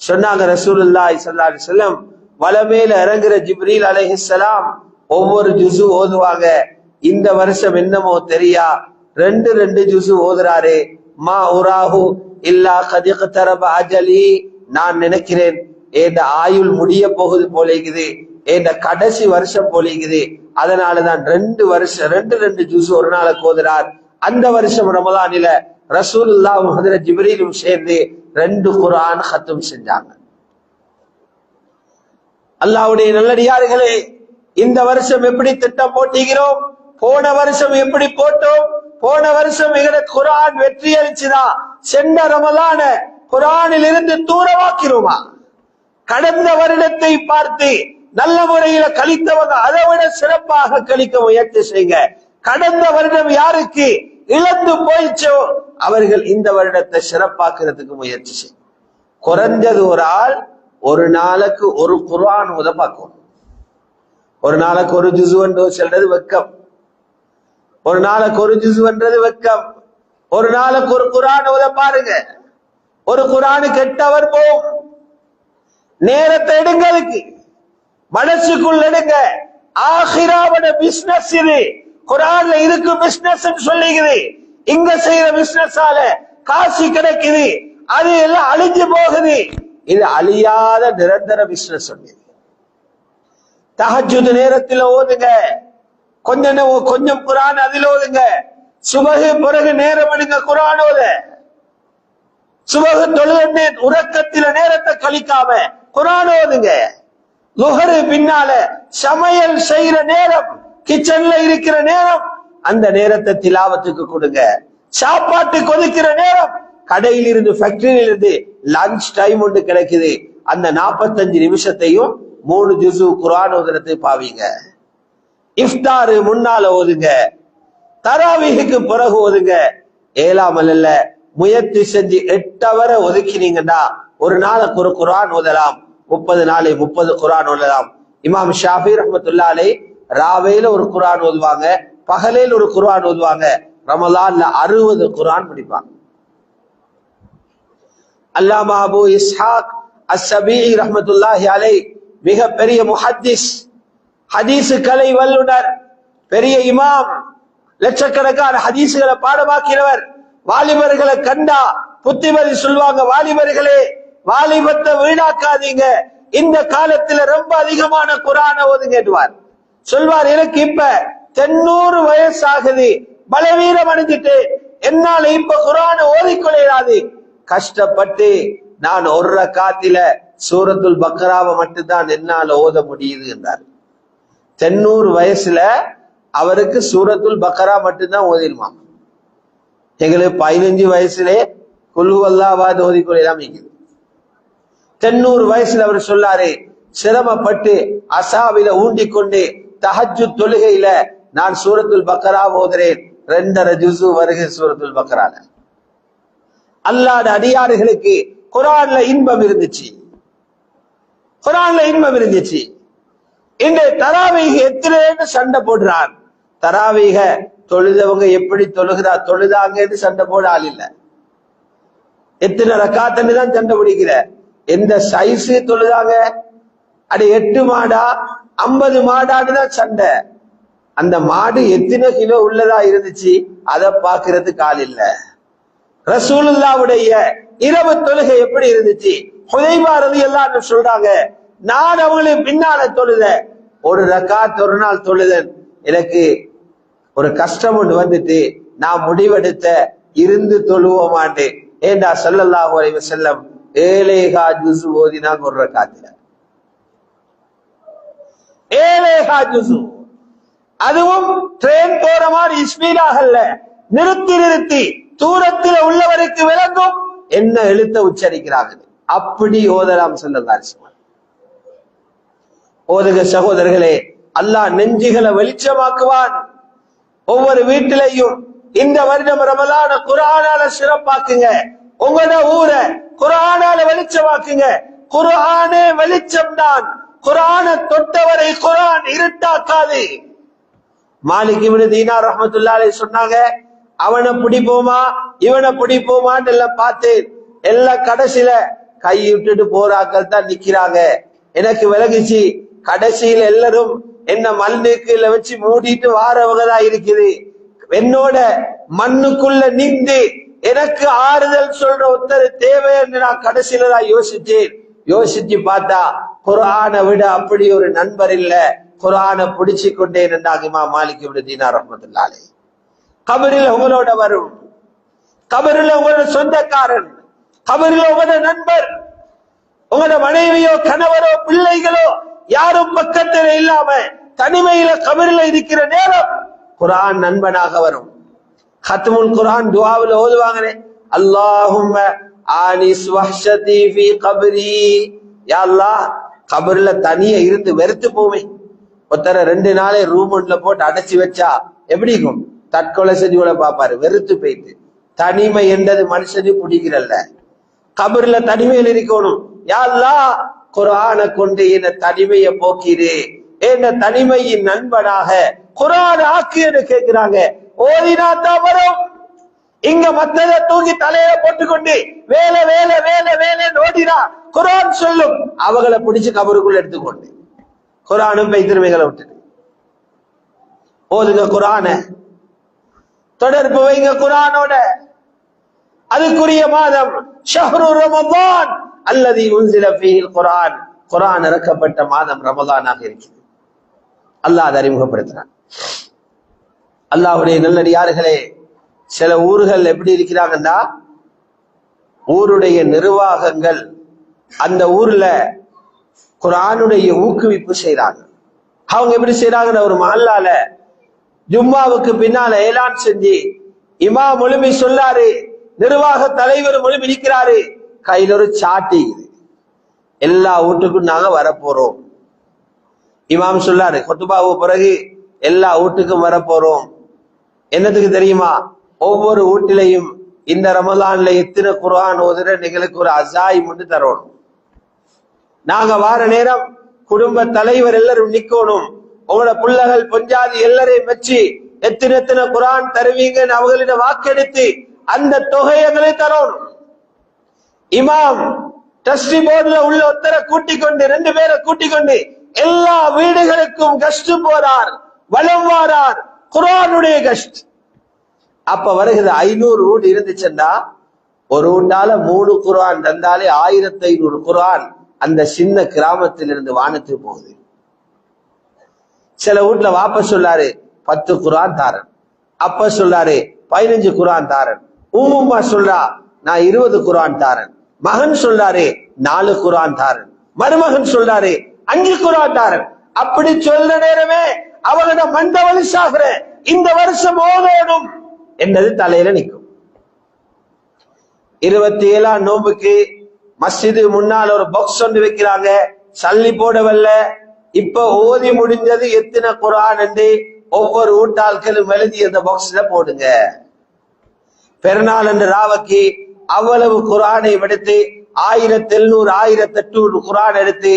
சொன்னாங்க ரசூலுல்லாஹி ஸல்லல்லாஹு அலைஹி வஸல்லம், வலமேல இறங்குற ஜிப்ரீல் அலைஹிஸ்ஸலாம் ஒவ்வொரு ஜுசு ஓதுவாங்க. இந்த வருஷம் என்னமோ தெரியா 2 ஜுசு ஓதுறாரு. மா உராஹு இல்லா கத் இக்தரப அஜலி, நான் நினைக்கிறேன் என் ஆயுள் முடிய போகுது போல இருக்குது, என் கடைசி வருஷம் போல இருக்குது, அதனாலதான் 2 ஜுசு ஒரு நாளைக்கு ஓதுறார். அந்த வருஷம் ரமலானில ரசூலுல்லாஹ் ஹஜ்ரத் ஜிப்ரீலும் சேர்ந்து 2 குர்ஆன் ஹத்ம் செஞ்சாங்க. அல்லாஹ்வுடைய நல்லடியார்களே, இந்த வருஷம் எப்படி திட்டம் போட்டுகிறோம், போன வருஷம் எப்படி போட்டோம்? போன வருஷம் எங்கட குர்ஆன் வெற்றி அளிச்சுதா? சென்ற ரமலான குர்ஆனில் இருந்து தூரமாக்கிறோமா? கடந்த வருடத்தை பார்த்து நல்ல முறையில கழித்தவங்க அதை விட சிறப்பாக கழிக்க முயற்சி செய்யுங்க. கடந்த வருடம் யாருக்கு இழந்து போயிச்சோ அவர்கள் இந்த வருடத்தை சிறப்பாக்குறதுக்கு முயற்சி செய்யும். குறைஞ்சது ஒரு ஆள் ஒரு நாளைக்கு ஒரு குர்ஆன் ஓத பார்க்கும். ஒரு நாளைக்கு ஒரு ஜுசுவன்று சொல்றது வெக்கம், ஒரு நாளைக்கு ஒரு ஜுசுவன்றது வெக்கம். ஒரு நாளைக்கு ஒரு குர்ஆன் ஓத பாருங்க, ஒரு குர்ஆனுக்கு 8 ஹவர் போகும். நேரத்தை எடுங்க, அதுக்கு மனசுக்குள்ள எடுங்க. ஆகிராவோட பிசினஸ் இது, குர்ஆன்ல இதுக்கு பிசினஸ் சொல்லிக்குது. இங்க செய்யற பிசினஸால காசு கிடைக்குது, அது எல்லாம் அழிஞ்சு போகுது. இது அழியாத நிரந்தர பிசினஸ். தஹஜ்ஜுத் நேரத்தில் ஓதுங்க, கொஞ்சம் குர்ஆன் அதில் ஓதுங்க. சுபஹ் பிறகு நேரம் எடுங்க குர்ஆன் ஓத. சுபஹ் தொழுது உறக்கத்தில நேரத்தை கழிக்காம குர்ஆன் ஓதுங்க. லுஹர் பின்னால சமையல் செய்யற நேரம் கிச்சன்ல இருக்கிற நேரம் அந்த நேரத்தை திலாவத்துக்கு கொடுங்க. சாப்பாட்டுக்கு ஒதுக்கிற நேரம், கடையில் இருந்து ஃபேக்டரியில இருந்து லஞ்ச் டைம் ஒன்று கிடைக்குது, அந்த 45 நிமிஷத்தையும் 3 ஜுசு குர்ஆன் ஓதுறதை பாவீங்க. இஃப்தாரு முன்னால ஓதுங்க, தராவீஹுக்கு பிறகு ஓதுங்க. 7ஆம் அல்ல முயற்சி செஞ்சு 8 ஹவரை ஒதுக்கினீங்கன்னா ஒரு நாளுக்கு ஒரு குர்ஆன் ஓதலாம். 30 நாளை 30 குர்ஆன் ஓதலாம். இமாம் ஷாஃபி ரஹ்மத்துல்லாஹி அலைஹி ராவையில ஒரு குர்ஆன் ஓதுவாங்க, பகலையில் ஒரு குர்ஆன் ஓதுவாங்க. ரமலான்ல 60 குர்ஆன் படிப்பாங்க. அல்லாமா அபு இஸ்ஹாக் அஸ்ஸபீஇ ரஹ்மத்துல்லாஹி அலைஹி மிக பெரிய முஹத்திஸ், ஹதீஸ் கலை வல்லுனர், பெரிய இமாம், லட்சக்கணக்கான ஹதீஸ்களை பாடமாக்கினவர். வாலிபர்களை கண்டா புத்திமதி சொல்வாங்க, வாலிபர்களே வாலிபத்தை வீணாக்காதீங்க, இந்த காலத்துல ரொம்ப அதிகமான குர்ஆனை ஓதுங்கன்னுவார். சொல்வார், எனக்கு இப்ப 90 வயசு ஆகுது, பலவீனம் அடைஞ்சிட்டு என்னால இப்ப குர்ஆனை ஓதிக்கொள்ளாது, கஷ்டப்பட்டு நான் ஒரு ரக்காத்தில சூரத்துல் பக்ராவை மட்டும்தான் என்னால ஓத முடியுது என்றார். 90 வயசுல அவருக்கு சூரத்துல் பக்ரா மட்டும்தான் ஓதிருமா. எங்களுக்கு 15 வயசுலே குல் ஹுவல்லாஹ் ஓதிக்கொள்ளலாம். 90 வயசுல அவர் சொல்லாரு, சிரமப்பட்டு அசாவில ஊண்டிக்கொண்டு தஹஜ்ஜுத் தொழுகையில நான் சூரத்துல் பக்ரா ஓதுறேன். 2.5 ஜுசு வருகை சூரத்துல் பக்ரால. அல்லாஹ்வுடைய அடியார்களுக்கு குர்ஆன்ல இன்பம் இருந்துச்சு, குர்ஆன்ல இன்பம் இருந்துச்சு. இந்த தராவீஹ் எத்தனைன்னு சண்டை போடுறான். தராவீஹ தொழுதவங்க எப்படி தொழுதாங்கன்னு சண்டை போட ஆள் இல்ல. எத்தனை ரக்காத்துன்னு தான் சண்டை பிடிக்கிற. எந்த சைஸ் தொழுதாங்க, அடி 8 மாடா 50 மாடான்னு தான் சண்டை. அந்த மாடு எத்தனை கிலோ உள்ளதா இருந்துச்சு அதை பாக்குறதுக்கு ஆள் இல்ல. ரசூலுல்லாஹ்வுடைய இரவு தொழுகை எப்படி இருந்துச்சு? ஹுதைபா ரலியல்லாஹு அன்ஹு சொல்றாங்க, நான் அவங்களுக்கு பின்னால தொழுத ஒரு ரக்காத் ஒரு நாள் தொழுதன், எனக்கு ஒரு கஷ்டம் ஒன்று வந்துட்டு நான் முடிவெடுத்த இருந்து தொழுவோமாண்டு. ஏண்டா ஸல்லல்லாஹு அலைஹி வஸல்லம் 7 ஜுசு ஓதினாங்க ஒரு ரக்காத்துல. 7 ஜுசு, அதுவும் ட்ரெயின் போற மாதிரி ஸ்பீடாக இல்ல, நிறுத்தி நிறுத்தி தூரத்தில் உள்ளவருக்கு விளங்கும் என்ன எழுத்த உச்சரிக்கிறாங்க, அப்படி ஓதலாம் ஸல்லல்லாஹு அலைஹி வஸல்லம். ஓதுக சகோதரர்களே, அல்லாஹ் நெஞ்சுகளை வெளிச்சமாக்குவான். ஒவ்வொரு வீட்டிலையும் இந்த வருடம் ரமலான குர்ஆனால சிறப்பாக்குங்க. உங்களோட ஊரை குர்ஆனால வெளிச்சமாக்குங்க. குர்ஆனே வெளிச்சம் தான். குர்ஆனை தொட்டவரை குர்ஆன் இருட்டாக்காது. மாலிக் இப்னு தீனார் ரஹ்மத்துல்லாஹி அலைஹி சொன்னாங்க, அவனை பிடிப்போமா இவனை பிடிப்போமான்னு எல்லாம் பார்த்தேன், எல்லாம் கடைசியில கை விட்டுட்டு போறாக்கள் தான் நிக்கிறாங்க. எனக்கு விலகிச்சு, கடைசியில் எல்லாரும் என்ன மண்ணுக்குள்ள வச்சு மூடிட்டு வாரவங்க தான் இருக்குது. என்னோட மண்ணுக்குள்ள நின்று எனக்கு ஆறுதல் சொல்ற ஒருத்தர் தேவை என்று நான் கடைசியில தான் யோசிச்சேன். யோசிச்சு பார்த்தா குர்ஆனை விட அப்படி ஒரு நண்பர் இல்ல. குர்ஆனை பிடிச்சு கொண்டேன் என்றாங்க இமாம் மாலிக் இப்னு தீனார் ரஹ்மத்துல்லாஹி அலைஹி. கபரில் உங்களோட வரும், கபரில் உங்களோட சொந்தக்காரன், கபரில் உங்களோட நண்பர், உங்களோட மனைவியோ கணவரோ பிள்ளைகளோ யாரும் பக்கத்தில் இல்லாம தனிமையில கபரில் இருக்கிற நேரம் குர்ஆன் நண்பனாக வரும். கத்முல் குர்ஆன் துஆவுல ஓதுவாங்களே, அல்லாஹும்ம ஆனிஸ் வஹ்ஷதி ஃபீ கப்ரி, யா அல்லாஹ் கபர்ல தனியா இருந்து வெறுத்து போவே. ஒருத்தர 2 நாளே ரூம் ஒன்ல போட்டு அடைச்சி வச்சா எப்படி இருக்கும்? தற்கொலை செஞ்சு கூட பாப்பாரு, வெறுத்து போயிட்டு. தனிமை என்றது மனுஷனு பிடிக்கிறல்ல, கபர்ல தனிமையில் இருக்கணும். யா அல்லாஹ் குர்ஆனை கொண்டு என்ன தனிமையை போக்கிடு, என்ன தனிமையின் நண்பனாக குர்ஆன் ஆக்கியன்னு கேட்கிறாங்க. ஓதினா தான் வரும். இங்க மத்தத தூக்கி தலையில போட்டுக்கொண்டு வேலை வேலை வேலை வேலை ஓடினா குர்ஆன் சொல்லும், அவங்களை பிடிச்சு கபருக்குள்ள எடுத்துக்கொண்டு குர்ஆனும் பெய்திருமைகளை விட்டுட்டு ஓதுங்க. குர்ஆனை தொடர்பு வைங்க குர்ஆனோட. அதுக்குரிய மாதம் ஷஹ்ரு ரமதான் அல்லதி உன்சில ஃபீஹில் குர்ஆன், குர்ஆன் இறக்கப்பட்ட மாதம் ரமலானாக இருக்கிறது. அல்லாஹ் அதை அறிமுகப்படுத்துறான். அல்லாஹ்வுடைய நல்லடியார்களே, சில ஊர்கள் எப்படி இருக்கிறாங்கன்னா, ஊருடைய நிர்வாகங்கள் அந்த ஊர்ல குர்ஆனுடைய ஊக்குவிப்பு செய்றாங்க. அவங்க எப்படி செய்றாங்கன்னு, ஒரு மஹல்லால ஜும்மாவுக்கு பின்னால ஏலான் செஞ்சு இமாம் முழுமி சொல்லாரு, நிர்வாக தலைவர் முழுமி நிற்கிறாரு, கையில் ஒரு சாட்டி, எல்லா வீட்டுக்கும் நாங்க வரப்போறோம். இமாம் சொல்லாரு கொத்துபாவு பிறகு எல்லா வீட்டுக்கும் வரப்போறோம். என்னத்துக்கு தெரியுமா? ஒவ்வொரு வீட்டிலையும் இந்த ரமலான்ல எத்தனை குர்ஆன் ஓதுற எங்களுக்கு ஒரு அசாயிம் வந்து தரணும். நாங்க வார நேரம் குடும்ப தலைவர் எல்லாரும் நிக்கணும். உங்களோட பிள்ளைகள் பொஞ்சாதி எல்லாரையும் வச்சு எத்தனை குர்ஆன் தருவீங்கன்னு அவங்களிடம் வாக்கெடுத்து அந்த தொகைகளை தரணும். இமாம் டஸ்டி போர்டுல உள்ள ஒருத்தரை கூட்டிக் கொண்டு 2 பேரை கூட்டிக் கொண்டு எல்லா வீடுகளுக்கும் கஷ்டு போறார், வலம் வாரார், குர்ஆனுடைய கஷ்ட். அப்ப வருகிறது 500 வீடு இருந்துச்சுன்னா ஒரு வீட்டால 3 குர்ஆன் தந்தாலே 1500 குர்ஆன் அந்த சின்ன கிராமத்திலிருந்து வானத்துக்கு போகுது. சில வீட்டுல வாப்ப சொல்லாரு 10 குர்ஆன் தாரன், அப்ப சொல்லாரு 15 குர்ஆன் தாரன், உம்மா சொல்றா நான் 20 குர்ஆன் தாரன், மகன் சொல்லாரு 4 குர்ஆன் தாரன், மருமகன் சொல்லாரு 5 குர்ஆன் தாரன். அப்படி சொல்ற நேரமே அவங்களோட மண்டவழி சாகுற இந்த வருஷம் ஓதோடும் என்னது தலையில நிற்கும். 27ஆம் நோம்புக்கு மஸ்ஜிது முன்னால் ஒரு பாக்ஸ் ஒன்று வைக்கிறாங்க, சல்லி போடவல்ல. இப்ப ஓதி முடிஞ்சது எத்தனை குர்ஆன் என்று ஒவ்வொரு வீட்டாள்களும் எழுதி அந்த பாக்ஸ்ல போடுங்க. பெருநாள் என்று ராவக்கு அவ்வளவு குர்ஆனை எடுத்து 1700 1800 குர்ஆன் எடுத்து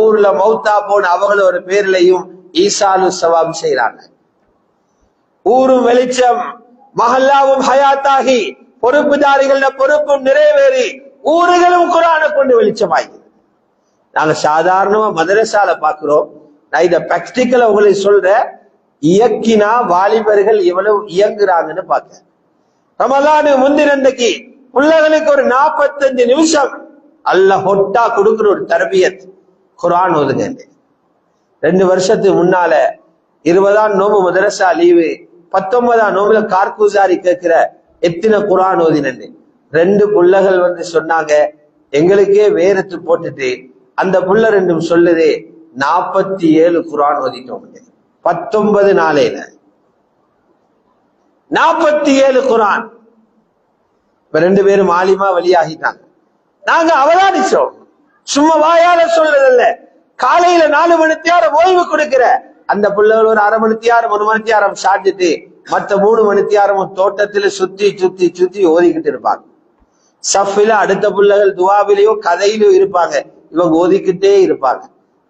ஊர்ல மௌத்தா போன அவங்களோட பேர்லையும் ஈசாலு சவாப் செய்யறாங்க. ஊரும் வெளிச்சம், மஹல்லாவும் ஹயாத்தாகி, பொறுப்புதாரிகள பொறுப்பும் நிறைவேறி ஊர்களும் குர்ஆனை கொண்டு வெளிச்சமாகி. நாங்க சாதாரணமா மதரசால பாக்குறோம். நான் இத பிராக்டிக்கலா உங்களுக்கு சொல்ற, இயக்கினா வாலிபர்கள் எவ்வளவு இயங்குறாங்கன்னு பாக்க. ரமலானு முந்தினந்தைக்கு பிள்ளைகளுக்கு ஒரு 45 நிமிஷம் அல்லாஹ் ஹொட்டா கொடுக்குற ஒரு தர்பியத் குர்ஆன் ஓதுங்க. 2 வருஷத்துக்கு முன்னால 20ஆம் நோம்பு மதரசா லீவு, 19ஆம் நோம்புல கார்குசாரி கேட்கிற எத்தனை குர்ஆன் ஓதினன்னு 2 புள்ளைகள் வந்து சொன்னாங்க. எங்களுக்கே வேறத்து போட்டுட்டு அந்த புள்ள 2 சொல்லுது 47 குர்ஆன் ஓதிட்டோம் 19 நாளையில 47 குர்ஆன். இப்ப 2 பேரும் ஆலிமா வெளியாகிட்டாங்க. நாங்க அவதானிச்சோம், சும்மா வாயால சொல்றதில்ல. காலையில 4 மணித்தியாரம் ஓய்வு கொடுக்கிற அந்த பிள்ளைகள் ஒரு 1/2 மணித்தியாரம் 1 மணித்தியாரம் சாப்பிட்டுட்டு மற்ற 3 மணித்தியாரமும் தோட்டத்துல சுத்தி சுத்தி சுத்தி ஓதிக்கிட்டு இருப்பாங்க. சஃபில அடுத்த பிள்ளைகள் துவாவிலையோ கதையிலோ இருப்பாங்க, இவங்க ஓதிக்கிட்டே இருப்பாங்க.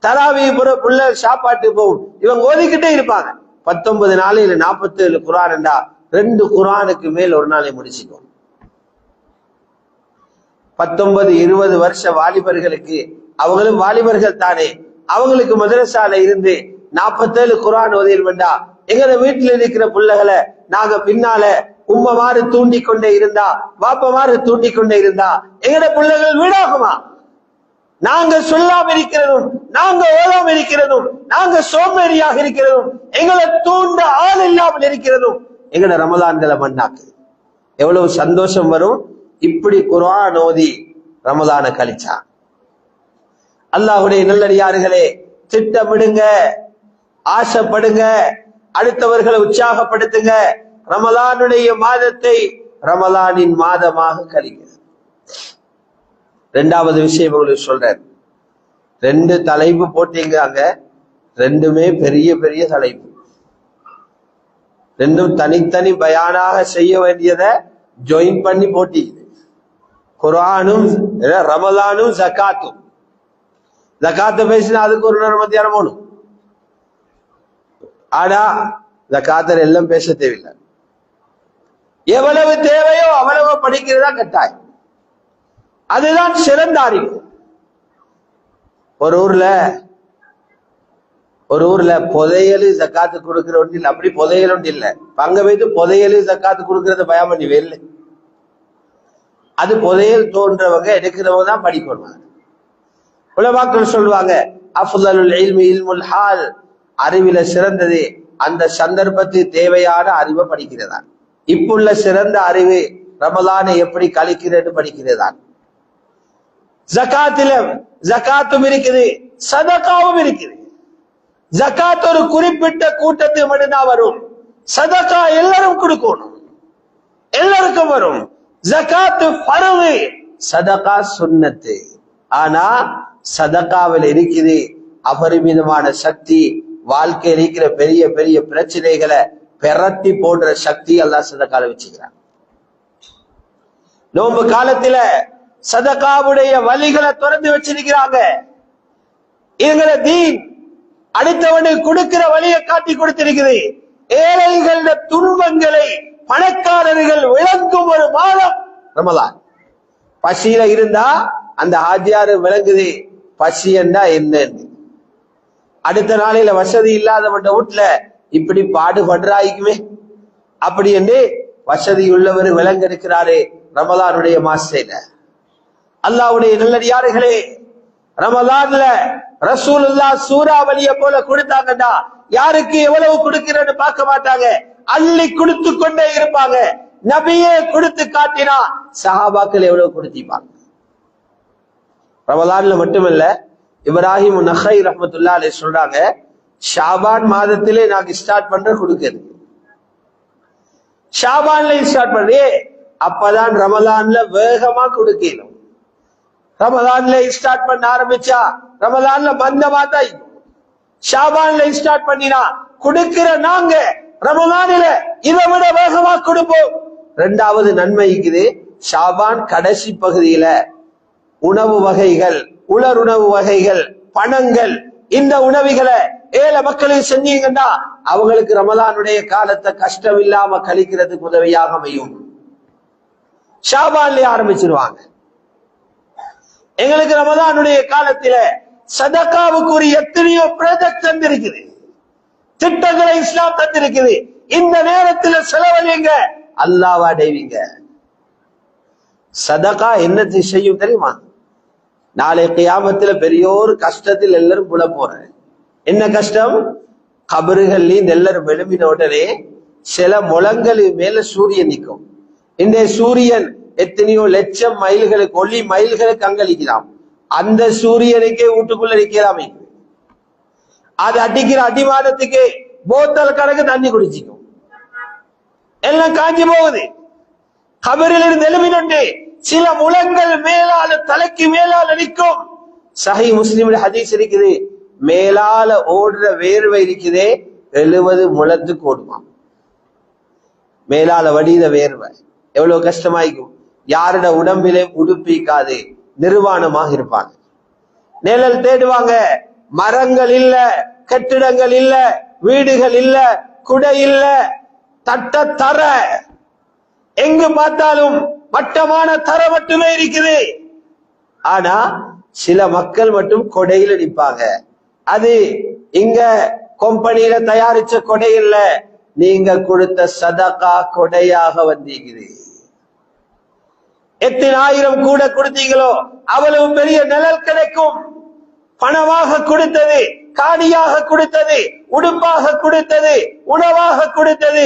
தராவி புள்ள சாப்பாட்டு போகும், இவங்க ஓதிக்கிட்டே இருப்பாங்க. 19 நாளையில 47 குர்ஆன் என்றா 2 குர்ஆனுக்கு மேல் ஒரு நாளை முடிச்சுக்கோ. 19-20 வருஷ வாலிபர்களுக்கு, அவங்களும் வாலிபர்கள் தானே, அவங்களுக்கு மதரசால இருந்து 47 குர்ஆன் ஓதில் வேண்டா. எங்க வீட்டுல இருக்கிற பிள்ளைகளை நாங்க பின்னால உம்மமாறு தூண்டி கொண்டே இருந்தா, வாப்பமாறு தூண்டி கொண்டே இருந்தா எங்கட பிள்ளைகள் வீடாகுமா? நாங்க சொல்லாம இருக்கிறதும், நாங்க ஓதாம இருக்கிறதும், நாங்க சோம்பேறியாக இருக்கிறதும், எங்களை தூண்ட ஆள் இல்லாமல் இருக்கிறதும் எங்கட ரமலான்களை மண்ணாக்கு. எவ்வளவு சந்தோஷம் வரும் இப்படி குர்ஆன் ஓதி ரமலான கழிச்சா. அல்லாஹ்வுடைய நல்லடியார்களே, திட்டமிடுங்க, ஆசைப்படுங்க, அடுத்தவர்களை உற்சாகப்படுத்துங்க. ரமலானுடைய மாதத்தை ரமலானின் மாதமாக கழிங்க. 2வது விஷயம் உங்களுக்கு சொல்றேன். 2 தலைப்பு போட்டீங்க, அங்க 2மே பெரிய பெரிய தலைப்பு. 2ம் தனித்தனி பயானாக செய்ய வேண்டியதை ஜாயின் பண்ணி போட்டீங்க. குர்ஆனும் ரமலானும் ஜகாத்தும். ஜகாத்தை பேசினா அதுக்கு ஒரு நேரம் மத்தியானம் போகணும். ஆனா ஜகாத்தை எல்லாம் பேச தேவையில்லை. எவ்வளவு தேவையோ அவ்வளவு படிக்கிறதா கட்டாயம். அதுதான் சிறந்த அறிவு. ஒரு ஊர்ல புதையலு ஜக்காத்து கொடுக்கிற ஒன்று இல்லை. அப்படி புதையல் ஒன்று இல்லை. அங்க போயிட்டு புதையலு ஜக்காத்து கொடுக்கறத பயம் பண்ணி வேலை. அது புதையல் தோன்றவங்க எடுக்கிறவங்க தான் படிக்கணும். உலமாக்கள் சொல்லுவாங்க, அஃதலுல் இல்மி இல்முல் ஹால், அறிவில சிறந்தது அந்த சந்தர்ப்பத்துக்கு தேவையான அறிவை படிக்கிறதா. இப்புள்ள சிறந்த அறிவு ரமலானை எப்படி கழிக்கிறது படிக்கிறதா. ஜகாத்தில ஜகாத்தும் இருக்குது, சதகாவும் இருக்குது. ஜகாத் ஒரு குறிப்பிட்ட கூட்டத்துக்கு மட்டும்தான் வரும். சதகா எல்லாரும் கொடுக்கணும், எல்லாருக்கும் வரும். ஜகாத்து ஃபர்து, சதகா சுன்னத்து. ஆனா சதகாவில் இருக்குது அபரிமிதமான சக்தி. வாழ்க்கையில் இருக்கிற பெரிய பெரிய பிரச்சனைகளை பெரட்டி போடுற சக்தி அல்லாஹ் சதகால வச்சுக்கிறான். நோன்பு காலத்துல சதகாவுடைய வழிகளை திறந்து வச்சிருக்கிறாங்க. எங்கள தீன் அடுத்தவனுக்கு கொடுக்கிற வழியை காட்டி கொடுத்திருக்குது. ஏழைகள துன்பங்களை பணக்காரர்கள் விளங்கும் ஒரு மாதம் ரமலான். பசியில இருந்தா அந்த ஆஜியாரு விளங்குது பசி என்றா என்னன்னு. அடுத்த நாளையில வசதி இல்லாதவன் வீட்டுல இப்படி பாடுபடுறாய்க்குமே அப்படி என்று வசதி உள்ளவர் விளங்கெடுக்கிறாரு ரமலானுடைய மாசையில. அல்லாஹ்வுடைய நல்லடியார்களே, ரமலான்ல ரசூலுல்லாஹ் சூறாவளிய போல கொடுத்தாங்கடா, யாருக்கு எவ்வளவு கொடுக்கிறன்னு பார்க்க மாட்டாங்க, அள்ளி கொடுத்து கொண்டே இருப்பாங்க. நபியே கொடுத்து காட்டினா சஹாபாக்கள் எவ்வளவு கொடுத்திப்பாங்க. ரமலான்ல மட்டுமல்ல, இப்ராஹிம் நஹை ரஹ்மத்துல்லாஹி அலைஹி சொல்றாங்க, ஷாபான் மாதத்திலே நாங்க ஸ்டார்ட் பண்ற கொடுக்கிறது. ஷாபான்ல ஸ்டார்ட் பண்றே, அப்பதான் ரமலான்ல வேகமா கொடுக்கணும். ரமலான்ல ஸ்டார்ட் பண்ண ஆரம்பிச்சா ரமலான்ல மந்தமா தான் இருக்கும். ஷாபான்ல ஸ்டார்ட் பண்ணினா கொடுக்கிற நாங்க ரமலானில இதை விட வேகமா கொடுப்போம். இரண்டாவது நன்மை இருக்குது, ஷாபான் கடைசி பகுதியில உணவு வகைகள், உலர் உணவு வகைகள், பணங்கள், இந்த உணவுகளை ஏழை மக்களுக்கு செஞ்சீங்கன்னா அவங்களுக்கு ரமலானுடைய காலத்தை கஷ்டம் இல்லாம கழிக்கிறதுக்கு உதவியாக அமையும். ஷாபான்ல ஆரம்பிச்சிருவாங்க. எங்களுக்கு ரமலானுடைய காலத்தில சதகாவுக்குரிய எத்தனையோ ப்ராஜெக்ட் தந்திருக்குது, திட்டங்களை இஸ்லாம் தந்திருக்குது. இந்த நேரத்தில் செலவழிங்க, அல்லாஹ்வை அடைவீங்க. சதகா என்ன செய்யும் தெரியுமா? நாளை கியாமத்துல பெரியோர் கஷ்டத்தில் எல்லாரும் புல போறேன். என்ன கஷ்டம்? கபறுகள்ல எல்லாரும் எழுப்பின உடனே சில முழங்கள் மேல சூரியன் நிற்கும். இந்த சூரியன் எத்தனையோ லட்சம் மைல்களுக்கு, ஒளி மைல்களுக்கு அங்களிக்கலாம். அந்த சூரியனுக்கே வீட்டுக்குள்ள நிற்கலாமே. அது அடிக்கிற அடிவாதத்துக்கு போத்தல் கணக்கு தண்ணி குடிச்சிக்கும், எல்லாம் காஞ்சி போகுது. கபரில் இருந்து எழுப்பினொண்டு சில முழங்கள் மேலால, தலைக்கு மேலால நிற்கும். சஹீஹ் முஸ்லிம்ல ஹதீஸ் இருக்குது, மேலால ஓடுற வேர்வை இருக்குதே 70 முழத்துக்கு ஓடுமா. மேலால வடித வேர்வை எவ்வளவு கஷ்டமாய்க்கும். யாரோட உடம்பிலே உடுப்பிக்காது நிர்வாணமாக இருப்பாங்க. நிழல் தேடுவாங்க, மரங்கள் இல்ல, கட்டிடங்கள் இல்ல, வீடுகள் இல்ல, குடை இல்ல, தட்ட தர, எங்கு பார்த்தாலும் வட்டமான தர மட்டுமே இருக்குது. ஆனா சில மக்கள் மட்டும் கொடையில நிற்பாங்க. அது இங்க கம்பெனியில தயாரிச்ச கொடை இல்ல, நீங்க கொடுத்த சதகா கொடையாக வந்திருக்குது. எத்தனை ஆயிரம் கூட கொடுத்தீங்களோ அவ்வளவு பெரிய நிழல் கிடைக்கும். பணமாக கொடுத்தது, காணியாக கொடுத்தது, உடுப்பாக கொடுத்தது, உணவாக கொடுத்தது,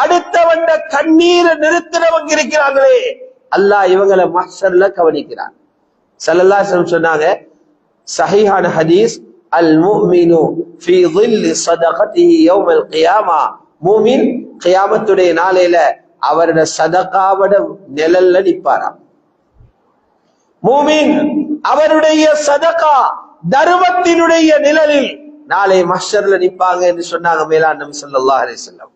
அடுத்தவண்ட கண்ணீரை நிறுத்தினவங்க இருக்கிறாங்களே, அல்லாஹ் இவங்களை மஹ்ஷர்ல கவனிக்கிறான். ஸல்லல்லாஹு அலைஹி வஸல்லம் சொன்னாங்க, சஹீஹான ஹதீஸ், அல் முஃமினு ஃபீ ظில்லி ஸதகதிஹி யௌமல் கியாமா, மூமின் கியாமத்துடைய நாளையில அவருடைய சதகாவோட நிழல்ல நிப்பாராம். மூமின் அவருடைய சதகா தர்மத்தினுடைய நிழலில் நாளை மஹ்ஷர்ல நிப்பாங்க என்று சொன்னாங்க மேலான நபி ஸல்லல்லாஹு அலைஹி வஸல்லம்.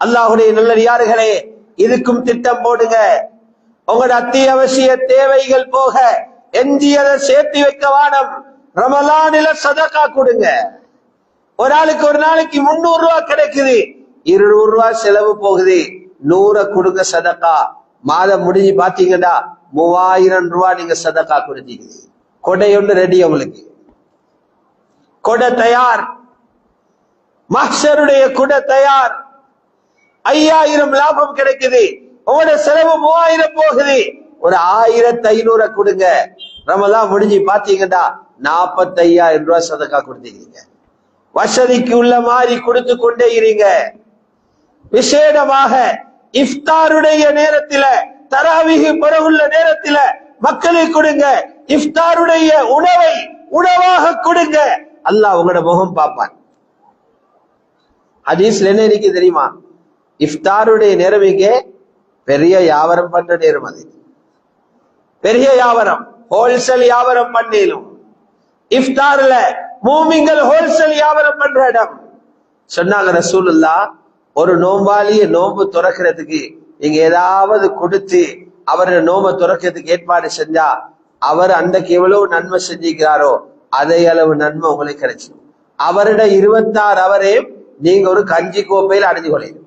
அல்லாஹ்வுடைய நல்லடியார்களே, இதுக்கும் திட்டம் போடுங்க. உங்களோட அத்தியாவசிய தேவைகள் போக எஞ்சியதை சேர்த்து வைக்க வானம். ரமலானில சதகா கொடுங்க. ஒரு ஆளுக்கு ஒரு நாளைக்கு 300 ரூபாய் கிடைக்குது, 200 ரூபாய் செலவு போகுது, 100 கொடுங்க சதகா. மாதம் முடிஞ்சு பாத்தீங்கன்னா 3000 ரூபாய் நீங்க சதகா கொடுத்தீங்க. கொடை ஒன்று ரெடி, உங்களுக்கு கொடை தயார், மஹ்ஷருடைய கொடை தயார். 5000 லாபம் கிடைக்குது, உங்களோட செலவு 3000 போகுது, ஒரு 1500 கொடுங்க. ரமலான் முடிஞ்சு பாத்தீங்கன்னா 45000 ரூபாய் சதகா கொடுத்தீங்க. வசதிக்கு உள்ள மாதிரி கொடுத்து கொண்டே இருங்க. விசேடமாக இஃப்தாருடைய நேரத்தில, தராவிஹ் பிறகுள்ள நேரத்தில மக்களுக்கு கொடுங்க. இஃப்தாருடைய உணவை உணவாக கொடுங்க. அல்லாஹ் உங்களோட முகம் பார்ப்பான். ஹதீஸ்ல என்ன இருக்கு தெரியுமா? இஃப்தாருடைய நேரம் இங்கே பெரிய வியாபாரம் பண்ற நேரம், அது பெரிய வியாபாரம், ஹோல்சேல் வியாபாரம் பண்ணிலும். இஃப்தார்ல மூமின்கள் ஹோல்சேல் வியாபாரம் பண்ற இடம். சொன்னாங்க ரசூலுல்லாஹ், ஒரு நோம்பாளிய நோம்பு துறக்கிறதுக்கு நீங்க ஏதாவது கொடுத்து அவரை நோம்பை துறக்கிறதுக்கு ஏற்பாடு செஞ்சா அவர் அன்றைக்கு எவ்வளவு நன்மை செஞ்சிருக்கிறாரோ அதே அளவு நன்மை உங்களுக்கு கிடைச்சிடும். அவருடைய 26 அவரையும் நீங்க ஒரு கஞ்சி கோப்பையில் அடைஞ்சு கொள்ளுங்க.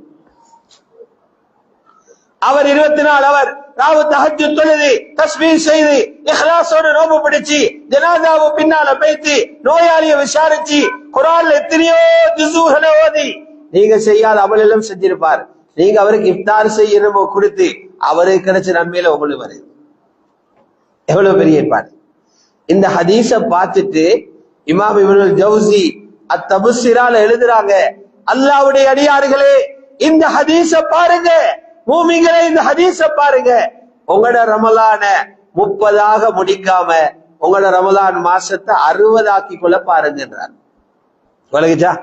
அவர் 24 அவர் ராவு தஹஜ்ஜுத் தொழுது தஸ்பீஹ் செய்து இஹ்லாஸோட நோம்பு பிடிச்சு ஜனாஸாவை பின்னால பேசி நோயாளியை விசாரிச்சு குர்ஆன்ல எத்தனையோ ஜுஸூகளை ஓதி நீங்க செய்யாத அமல் எல்லாம் செஞ்சிருப்பார். நீங்க அவருக்கு இஃப்தார் செய்யணும் கொடுத்து அவருக்கு கிடைச்ச நன்மையில உங்களுக்கு வருது. எவ்வளவு பெரிய ஏற்பாடு. இந்த ஹதீஸ பார்த்துட்டு இமாம் இப்னுல் ஜௌசி அத்-தப்ஸீரால எழுதுறாங்க, அல்லாஹ்வுடைய அடியார்களே இந்த ஹதீஸ பாருங்க, மூமின்களே இந்த ஹதீஸ பாருங்க. உங்களோட ரமலான 30ஆக முடிக்காம உங்களோட ரமலான் மாசத்தை 60 ஆக்கி கொள்ள பாருங்கன்றார். விளங்குச்சா?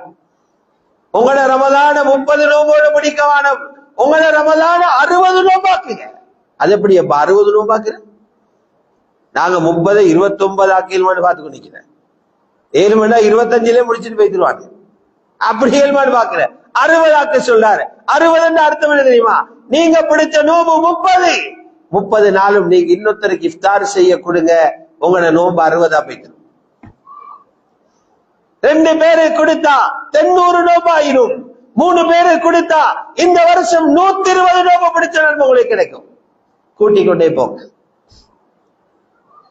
உங்களோட ரமலான 30 நோம்போடு முடிக்கவான உங்களோட ரமலான 60 நோம்பாக்குங்க. அது எப்படி அப்ப 60 நோம்பாக்குற? நாங்க 30 29 ஆக்கிடுவான்னு பார்த்துக்கொண்டு நிக்கிறேன். 7 மணி 25 முடிச்சுட்டு போய்த்துருவாங்க. அப்படி 7 மணி பாக்குற 60 ஆக்க சொல்றாரு. 60 அர்த்தம் என்ன தெரியுமா? நீங்க பிடிச்ச நோம்பு 30 நாளும் நீங்க இன்னொருத்தருக்கு இஃப்தார் செய்ய கொடுங்க, உங்களோட நோம்பு 60 போயிட்டு. 2 பேரு கொடுத்தா 90 நோம்பு ஆயிரும். 3 பேரு கொடுத்தா இந்த வருஷம் 120 நோம்பு பிடிச்ச நன்மை உங்களுக்கு கிடைக்கும். கூட்டிக் கொண்டே போங்க,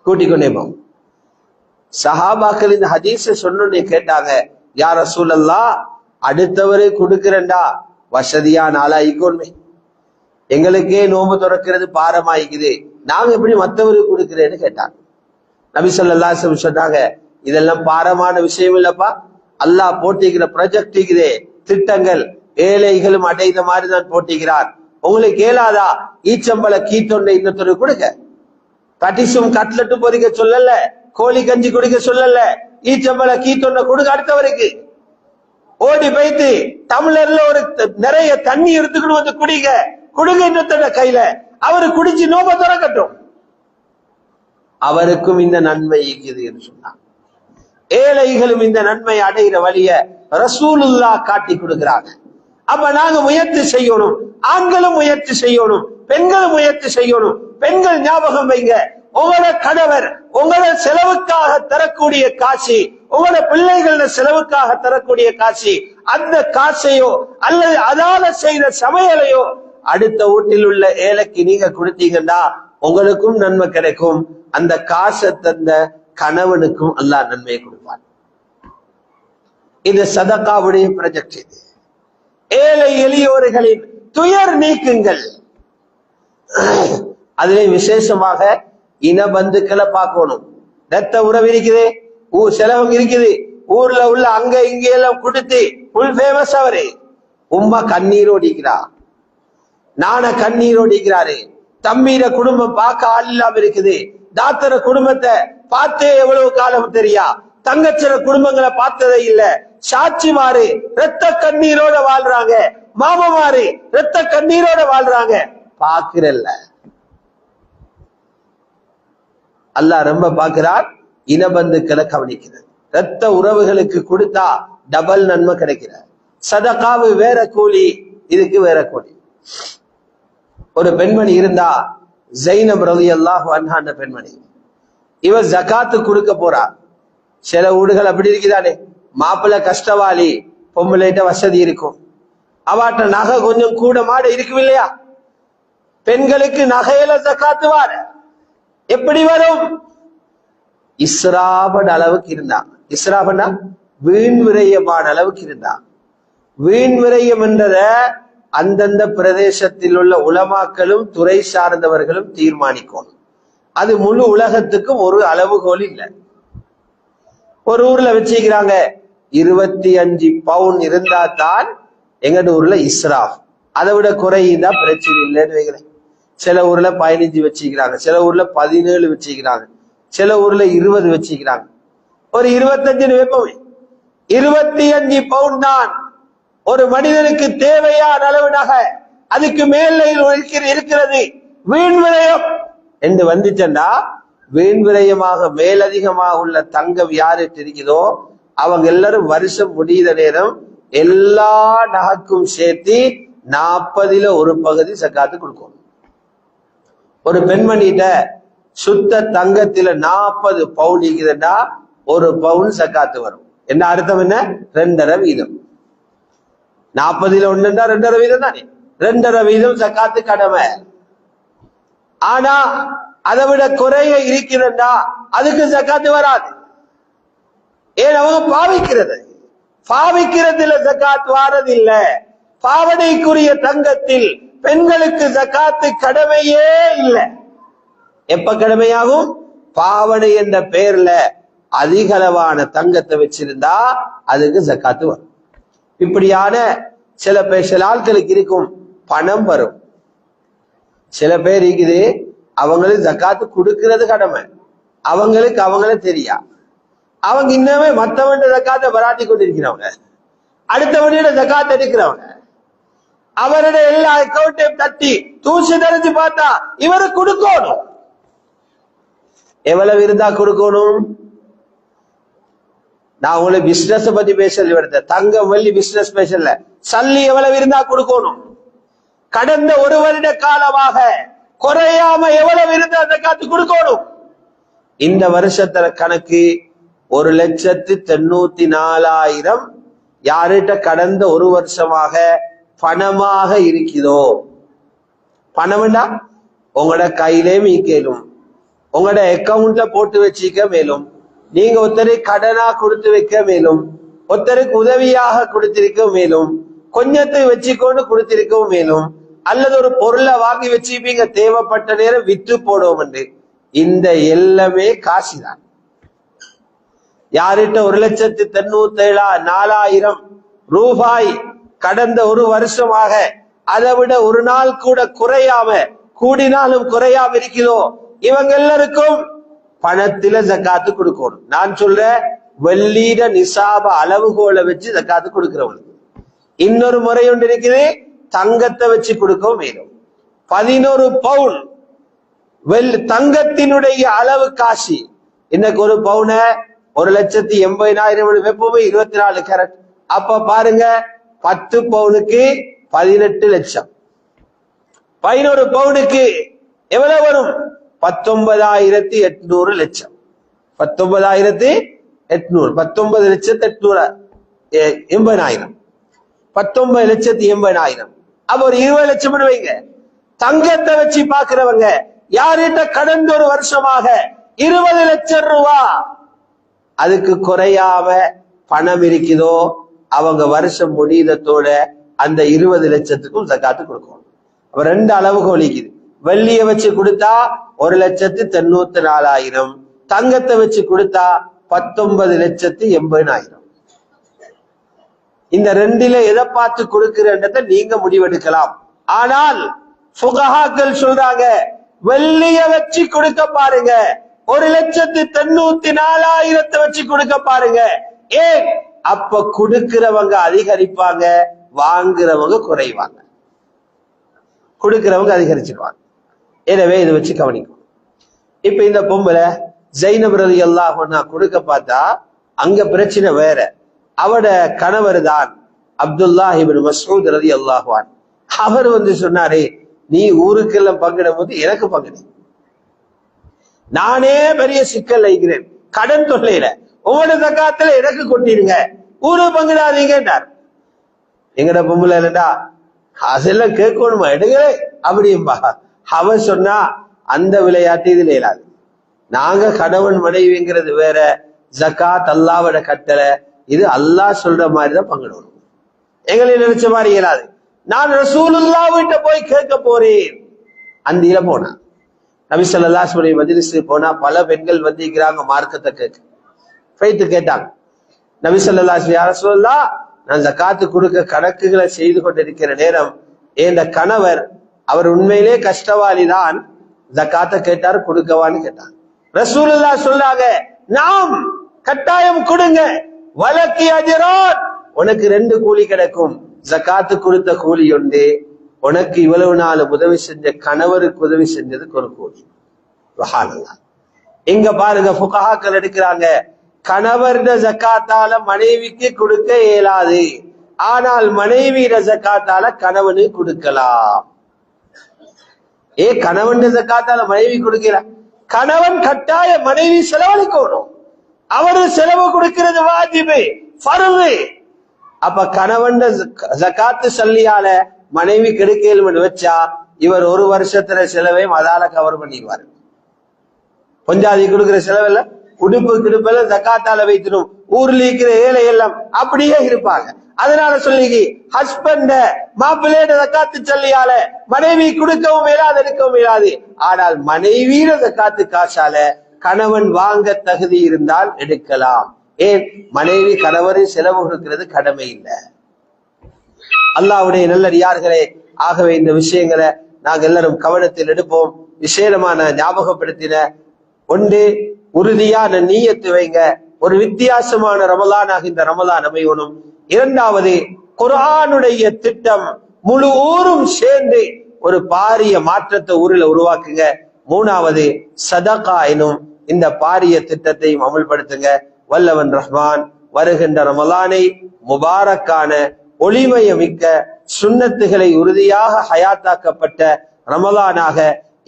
கூட்டிக் கொண்டே போங்க. சஹாபாக்கள் இந்த ஹதீஸ சொன்னு கேட்டாங்க, யா ரசூலல்லாஹ், அடுத்தவரை கொடுக்கிறேன்டா வசதியான ஆளாயிக்கோன்மை, எங்களுக்கே நோம்பு துறக்கிறது பாரமாயிக்குது, நாங்க எப்படி மற்றவருக்கு கொடுக்கிறேன்னு கேட்டாங்க. நபி ஸல்லல்லாஹு அலைஹி வஸல்லம் சொன்னாங்க, இதெல்லாம் பாரமான விஷயம் இல்லப்பா, அல்லாஹ் போட்டிக்கிற ப்ராஜெக்ட் இருக்குதே, திட்டங்கள் ஏழைகளும் அடைந்த மாதிரி தான் போட்டிக்கிறார். உங்களுக்கு கேளாதா ஈச்சம்பள கீத்தொண்டை இன்னொருத்தருக்கு கொடுக்க? கட்டிசும் கட்லட்டு பொறிக்க சொல்லல, கோழி கஞ்சி குடிக்க சொல்லல, ஈச்சம்பள கீத்தொண்டை கொடுக்க அடுத்தவருக்கு. ஓடி போய்த்து தமிழர்ல ஒரு நிறைய தண்ணி எடுத்துக்கிட்டு வந்து குடிக்க கொடுங்க இன்னொருத்தர கையில, அவரு குடிச்சு நோம்ப திறக்கட்டும், அவருக்கும் இந்த நன்மை இருக்குது என்று சொன்னார். ஏழைகளும் இந்த நன்மை அடைகிற வழிய ரசூலுல்லாஹ் காட்டி கொடுக்கிறாங்க. அப்ப நாங்க முயற்சி செய்யணும், ஆண்களும் முயற்சி செய்யணும், பெண்களும் முயற்சி செய்யணும். பெண்கள் ஞாபகம் வைங்க, உங்களோட கணவர் உங்களோட செலவுக்காக தரக்கூடிய காசு, உங்களோட பிள்ளைகளோட செலவுக்காக தரக்கூடிய காசு, அந்த காசையோ அல்லது அதால செய்த சமையலையோ அடுத்த வீட்டில் உள்ள ஏழைக்கு நீங்க கொடுத்தீங்கன்னா உங்களுக்கும் நன்மை கிடைக்கும், அந்த காசை தந்த கணவனுக்கும் அல்லாஹ் நன்மையை கொடுப்பார். இது சதகாவுடைய ப்ராஜெக்ட். இது ஏழை எளியோர்களின் துயர் நீக்குங்கள். அதிலே விசேஷமாக இன பந்துக்களை பார்க்கணும். ரத்த உறவு இருக்குது, செலவு இருக்குது, ஊர்ல உள்ள அங்க இங்க எல்லாம் கொடுத்து ஃபுல் ஃபேமஸ். அவரு உம்மா கண்ணீர் ஓடிக்கிறா, நான கண்ணீர் ஓடிக்கிறாரு, தம்பீர குடும்பம் பார்க்க ஆள் இல்லாம இருக்குது, தாத்தர குடும்பத்தை பார்த்தே எவ்வளவு காலம் தெரியா, தங்கச்சிற குடும்பங்களை பார்த்ததே இல்ல, சாட்சிமாரு ரத்த கண்ணீரோட வாழ்றாங்க, மாமமாரு ரத்த கண்ணீரோட வாழ்றாங்க, பாக்குறல்ல. அல்லாஹ் ரொம்ப பாக்குறார், இனபந்துக்களை கவனிக்கிறது. ரத்த உறவுகளுக்கு கொடுத்தா டபுள் நன்மை கிடைக்கிற. சதகாவு வேற கூலி, இதுக்கு வேற கூலி. ஒரு பெண்மணி இருந்தா, ஜைனப் ரலியல்லாஹு அன்ஹா என்ற பெண்மணி, இவ ஜகாத்து கொடுக்க போறா. சில வீடுகள் அப்படி இருக்குதானே, மாப்பிள்ளை கஷ்டவாளி, பொம்பளைட்ட வசதி இருக்கும், அவாட்ட நகை கொஞ்சம் கூட மாட இருக்கும் இல்லையா, பெண்களுக்கு நகையில ஜகாத்து வார எப்படி வரும்? இஸ்ராபன் அளவுக்கு இருந்தா, இஸ்ராபன்னா வீண் விரயமான அளவுக்கு இருந்தா. வீண் விரயம் என்றத அந்தந்த பிரதேசத்தில் உள்ள உலமாக்களும் துறை சார்ந்தவர்களும் தீர்மானிக்கணும். அது முழு உலகத்துக்கும் ஒரு அளவுகோல் இல்லை. ஒரு ஊர்ல வச்சுக்கிறாங்க 25 பவுன் இருந்தா தான் எங்க ஊர்ல இஸ்ராஃப், அதை விட குறையுதா பிரச்சனை இல்லைன்னு வைக்கிறேன். சில ஊர்ல 15 வச்சுக்கிறாங்க, சில ஊர்ல 17 வச்சுக்கிறாங்க, சில ஊர்ல 20 வச்சுக்கிறாங்க. ஒரு 25 வைப்போம், 25 பவுன் தான் ஒரு மனிதனுக்கு தேவையான அளவு நகை, அதுக்கு மேல இருக்கிறது வீண் விரயம் என்று வந்துச்சண்டா, வீண் விரயமாக மேலதிகமாக உள்ள தங்கம் யாருக்கு இருக்குதோ அவங்க எல்லாரும் வருஷம் முடிகிற நேரம் எல்லா நகைக்கும் சேர்த்து 40ல் ஒரு பகுதி சக்காத்து கொடுக்கும். ஒரு பெண்மணிட்ட சுத்த தங்கத்தில 40 பவுன் இருக்குதுன்னா ஒரு பவுன் சக்காத்து வரும். என்ன அர்த்தம்? என்ன? 2.5 வீதம். 40ல் 1 2.5 வீதம் தானே. 2.5 வீதம் சக்காத்து கடமை. ஆனா அதை விட குறைய இருக்கிறதா அதுக்கு சக்காத்து வராது. ஏன்? அவங்க பாவிக்கிறதுல சக்காத் வாரதில்லை. பாவனைக்குரிய தங்கத்தில் பெண்களுக்கு சக்காத்து கடமையே இல்லை. எப்ப கடமையாகும்? பாவனை என்ற பெயர்ல அதிகளவான தங்கத்தை வச்சிருந்தா அதுக்கு சக்காத்து வரும். இப்படியான சில ஆட்களுக்கு இருக்கும் பணம் வரும். சில பேர் இருக்குது அவங்களுக்கு ஜக்காத்து கொடுக்கிறது கடமை, அவங்களே தெரியா. அவங்க இன்னமே மற்றவன் ஜக்காத்தை வராட்டி கொண்டிருக்கிறவங்க, அடுத்தவனோட ஜக்காத்தை எடுக்கிறவங்க, அவருடைய எல்லா அக்கௌண்ட்டையும் தட்டி தூசி தெரிஞ்சு பார்த்தா இவரு கொடுக்கணும். எவ்வளவு இருந்தா கொடுக்கணும்? நான் உங்களுக்கு பிசினஸ் பத்தி பேசல, தங்கம் வெள்ளி பிசினஸ் பேசல. சல்லி எவ்வளவு இருந்தா கொடுக்கணும்? கடந்த 1 வருட காலமாக குறையாம எவ்வளவு இருந்தா ஜக்காத்து கொடுக்கணும்? இந்த வருஷத்துல கணக்கு 1,94,000 யார்கிட்ட கடந்த 1 வருஷமாக பணமாக இருக்குதோ. பணம்டா உங்களோட கையிலே மீக்கலும், உங்களோட அக்கவுண்ட்ல போட்டு வச்சிக்க மேலும், நீங்க ஒருத்தரை கடனா கொடுத்து வைக்க மேலும், ஒருத்தருக்கு உதவியாக கொடுத்திருக்க மேலும், கொஞ்சத்தை வச்சுக்கொண்டு கொடுத்திருக்கவும் மேலும், அல்லது ஒரு பொருளை வாங்கி வச்சுப்பீங்க தேவைப்பட்ட நேரம் வித்து போடுவோம் என்று. இந்த எல்லாமே காசுதான். யார்கிட்ட 1,97,4,000 ரூபாய் கடந்த 1 வருஷமாக அதை விட ஒரு நாள் கூட குறையாம, கூடினாலும் குறையாம இருக்கிறதோ இவங்க எல்லாருக்கும் பணத்தில ஜக்காத்து கொடுக்கணும். நான் சொல்றேன், வெள்ளீட நிசாப அளவுகோலை வச்சு ஜக்காத்து கொடுக்கிறவங்களுக்கு. இன்னொரு முறை ஒன்று இருக்குது, தங்கத்தை வச்சு கொடுக்கவும் வேணும். 11 பவுன் தங்கத்தினுடைய அளவு காசு. இன்னைக்கு ஒரு பவுன 1,80,000 எப்பவுமே 24 கேரட். அப்ப பாருங்க, 10 பவுனுக்கு 18 லட்சம். 11 பவுனுக்கு எவ்வளவு வரும்? 19,800 லட்சம். 19,800, 19,880,000, 19,80,000. அப்ப ஒரு 20 லட்சம் வைங்க. தங்கத்தை வச்சு பாக்குறவங்க யார்கிட்ட கடந்த 1 வருஷமாக 20 லட்சம் ரூபாய் அதுக்கு குறையாம பணம் இருக்குதோ அவங்க வருஷம் முடியதோட அந்த 20 லட்சத்துக்கும் ஜக்காத்து கொடுக்கணும். அப்ப 2 அளவுகோல் இருக்குது. வெள்ளிய வச்சு கொடுத்தா 1,94,000, தங்கத்தை வச்சு கொடுத்தா 19,80,000. இந்த 2ல எதை பார்த்து கொடுக்கிறன்றத நீங்க முடிவெடுக்கலாம். ஆனால் ஃபுகஹாக்கள் சொல்றாங்க, வெள்ளிய வச்சு கொடுக்க பாருங்க, 1,94,000 வச்சு கொடுக்க பாருங்க. ஏன்? அப்ப கொடுக்கிறவங்க அதிகரிப்பாங்க, வாங்குறவங்க குறைவாங்க. கொடுக்கிறவங்க அதிகரிச்சிருவாங்க. எனவே இதை வச்சு கவனிக்கும். இப்ப இந்த பொம்பளை ஜைனப் ரலியல்லாஹு அன்ஹா கொடுக்க பார்த்தா அங்க பிரச்சனை வேற. அவட கணவர் தான் அப்துல்லாஹ் இப்னு மஸ்ஊத் ரலியல்லாஹு அன்ஹு. அவர் சொன்னாரே, நீ ஊருக்கெல்லாம் பங்கிடும் போது எனக்கு பங்குடு, நானே பெரிய சிக்கல் வைக்கிறேன், கடன் தொல்லையில உங்களோட ஜக்காத்துல எனக்கு கொட்டிடுங்க, ஊரு பங்கிடாதீங்கன்றார். எங்கட பொம்பளை இல்லடா அதெல்லாம் கேட்கணுமா, எடுங்களே அப்படிம்பா. அவன் சொன்னா அந்த விளையாட்டு இதுல இயலாது. நாங்க கணவன் மனைவிங்கிறது வேற, ஜக்காத் அல்லாவோட கட்டளை, இது அல்லாஹ் சொல்ற மாதிரிதான் பங்கிடணும். எங்களை நினைச்ச மாதிரி இயலாது. நான் ரசூலுல்லாஹ் கிட்ட போய் கேட்க போறேன். அந்த இல போனா நபி ஸல்லல்லாஹு அலைஹி மஜ்லிஸ்க்கு போனா பல பெண்கள் வந்திருக்கிறாங்க மார்க்கத்தை கேட்க. போயிட்டு கேட்டாங்க, நபி ஸல்லல்லாஹு அலைஹி யா ரசூலுல்லாஹ், நான் ஜக்காத்து கொடுக்க கணக்குகளை செய்து கொண்டிருக்கிற நேரம் என் கணவர் அவர் உண்மையிலே கஷ்டவாளிதான், ஜக்காத்தை கேட்டார், கொடுக்கவான்னு கேட்டாங்க. ரசூலுல்லாஹ் சொன்னாங்க, நாம் கட்டாயம் கொடுங்க, வலக்கி அஜ்ரான், உனக்கு 2 கூலி கிடைக்கும். ஜகாத்து கொடுத்த கூலி உண்டு, உனக்கு இவ்வளவு நாள் உதவி செஞ்ச கணவருக்கு உதவி செஞ்சதுக்கு ஒரு கூலி. சுப்ஹானல்லாஹ். இங்க பாருங்க ஃபுகஹாக்கள் எடுக்கிறாங்க, கணவர்ட ஜகாத்தால மனைவிக்கு கொடுக்க இயலாது, ஆனால் மனைவியிட ஜகாத்தால கணவனுக்கு கொடுக்கலாம். கணவன் ஜகாத்தால மனைவி கொடுக்கல, கணவன் கட்டாய மனைவி செலவழிக்கணும், அவரு செலவு கொடுக்கிறது வாஜிபு ஃபர்து. அப்ப கணவன் ஜகாத்து சல்லியால மனைவி கெடுக்கலும் வச்சா இவர் ஒரு வருஷத்துல செலவை அதால கவர் பண்ணிடுவாரு. பொஞ்சாதி கொடுக்கிற செலவுல உடுப்பு கிடுப்பெல்லாம் ஜகாத்தால வைத்திடும். ஊர்ல இருக்கிற ஏழை எல்லாம் அப்படியே இருப்பாங்க. அதனால சொல்லி ஹஸ்பண்ட மாப்பிள்ளையோட ஜகாத்து சல்லியால மனைவி கொடுக்கவும் இயலாது, எடுக்கவும் இயலாது. ஆனால் மனைவியோட ஜகாத்து காசால கணவன் வாங்க தகுதி இருந்தால் எடுக்கலாம். ஏன்? மனைவி கணவரின் செலவு கொடுக்கிறது கடமை இல்லை. அல்லாஹ்வுடைய நல்லடியார்களே, ஆகவே இந்த விஷயங்களை நாங்கள் எல்லாரும் கவனத்தில் எடுப்போம். விசேடமான ஞாபகப்படுத்தின ஒன்று, உறுதியான நீயத்து வைங்க. ஒரு வித்தியாசமான ரமலானாக இந்த ரமலான் அமையணும். இரண்டாவது, குர்ஆனுடைய திட்டம் முழு ஊரும் சேர்ந்து ஒரு பாரிய மாற்றத்தை ஊரில் உருவாக்குங்க. மூணாவது, சதகா எனும் இந்த பாரிய திட்டத்தையும் அமல்படுத்துங்க. வல்லவன் ரஹ்மான் வருகின்ற ரமலானை முபாரக்கான ஒளிமயமிக்க சுன்னத்துகளை உறுதியாக ஹயாத்தாக்கப்பட்ட ரமலானாக,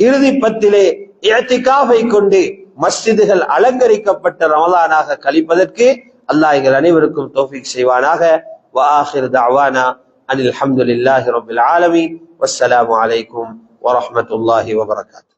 இறுதி பத்திலே இஅ்திகாஃபை கொண்டு மஸ்ஜிதுகள் அலங்கரிக்கப்பட்ட ரமலானாக கழிப்பதற்கு அல்லாஹ் எங்கள் அனைவருக்கும் தௌஃபீக் செய்வானாக. வ ஆகிரு தஅவானா அனில் ஹம்துலில்லாஹி ரப்பில் ஆலமீன். வஸ்ஸலாமு அலைக்கும் வரஹ்மத்துல்லாஹி வபரகாத்துஹு.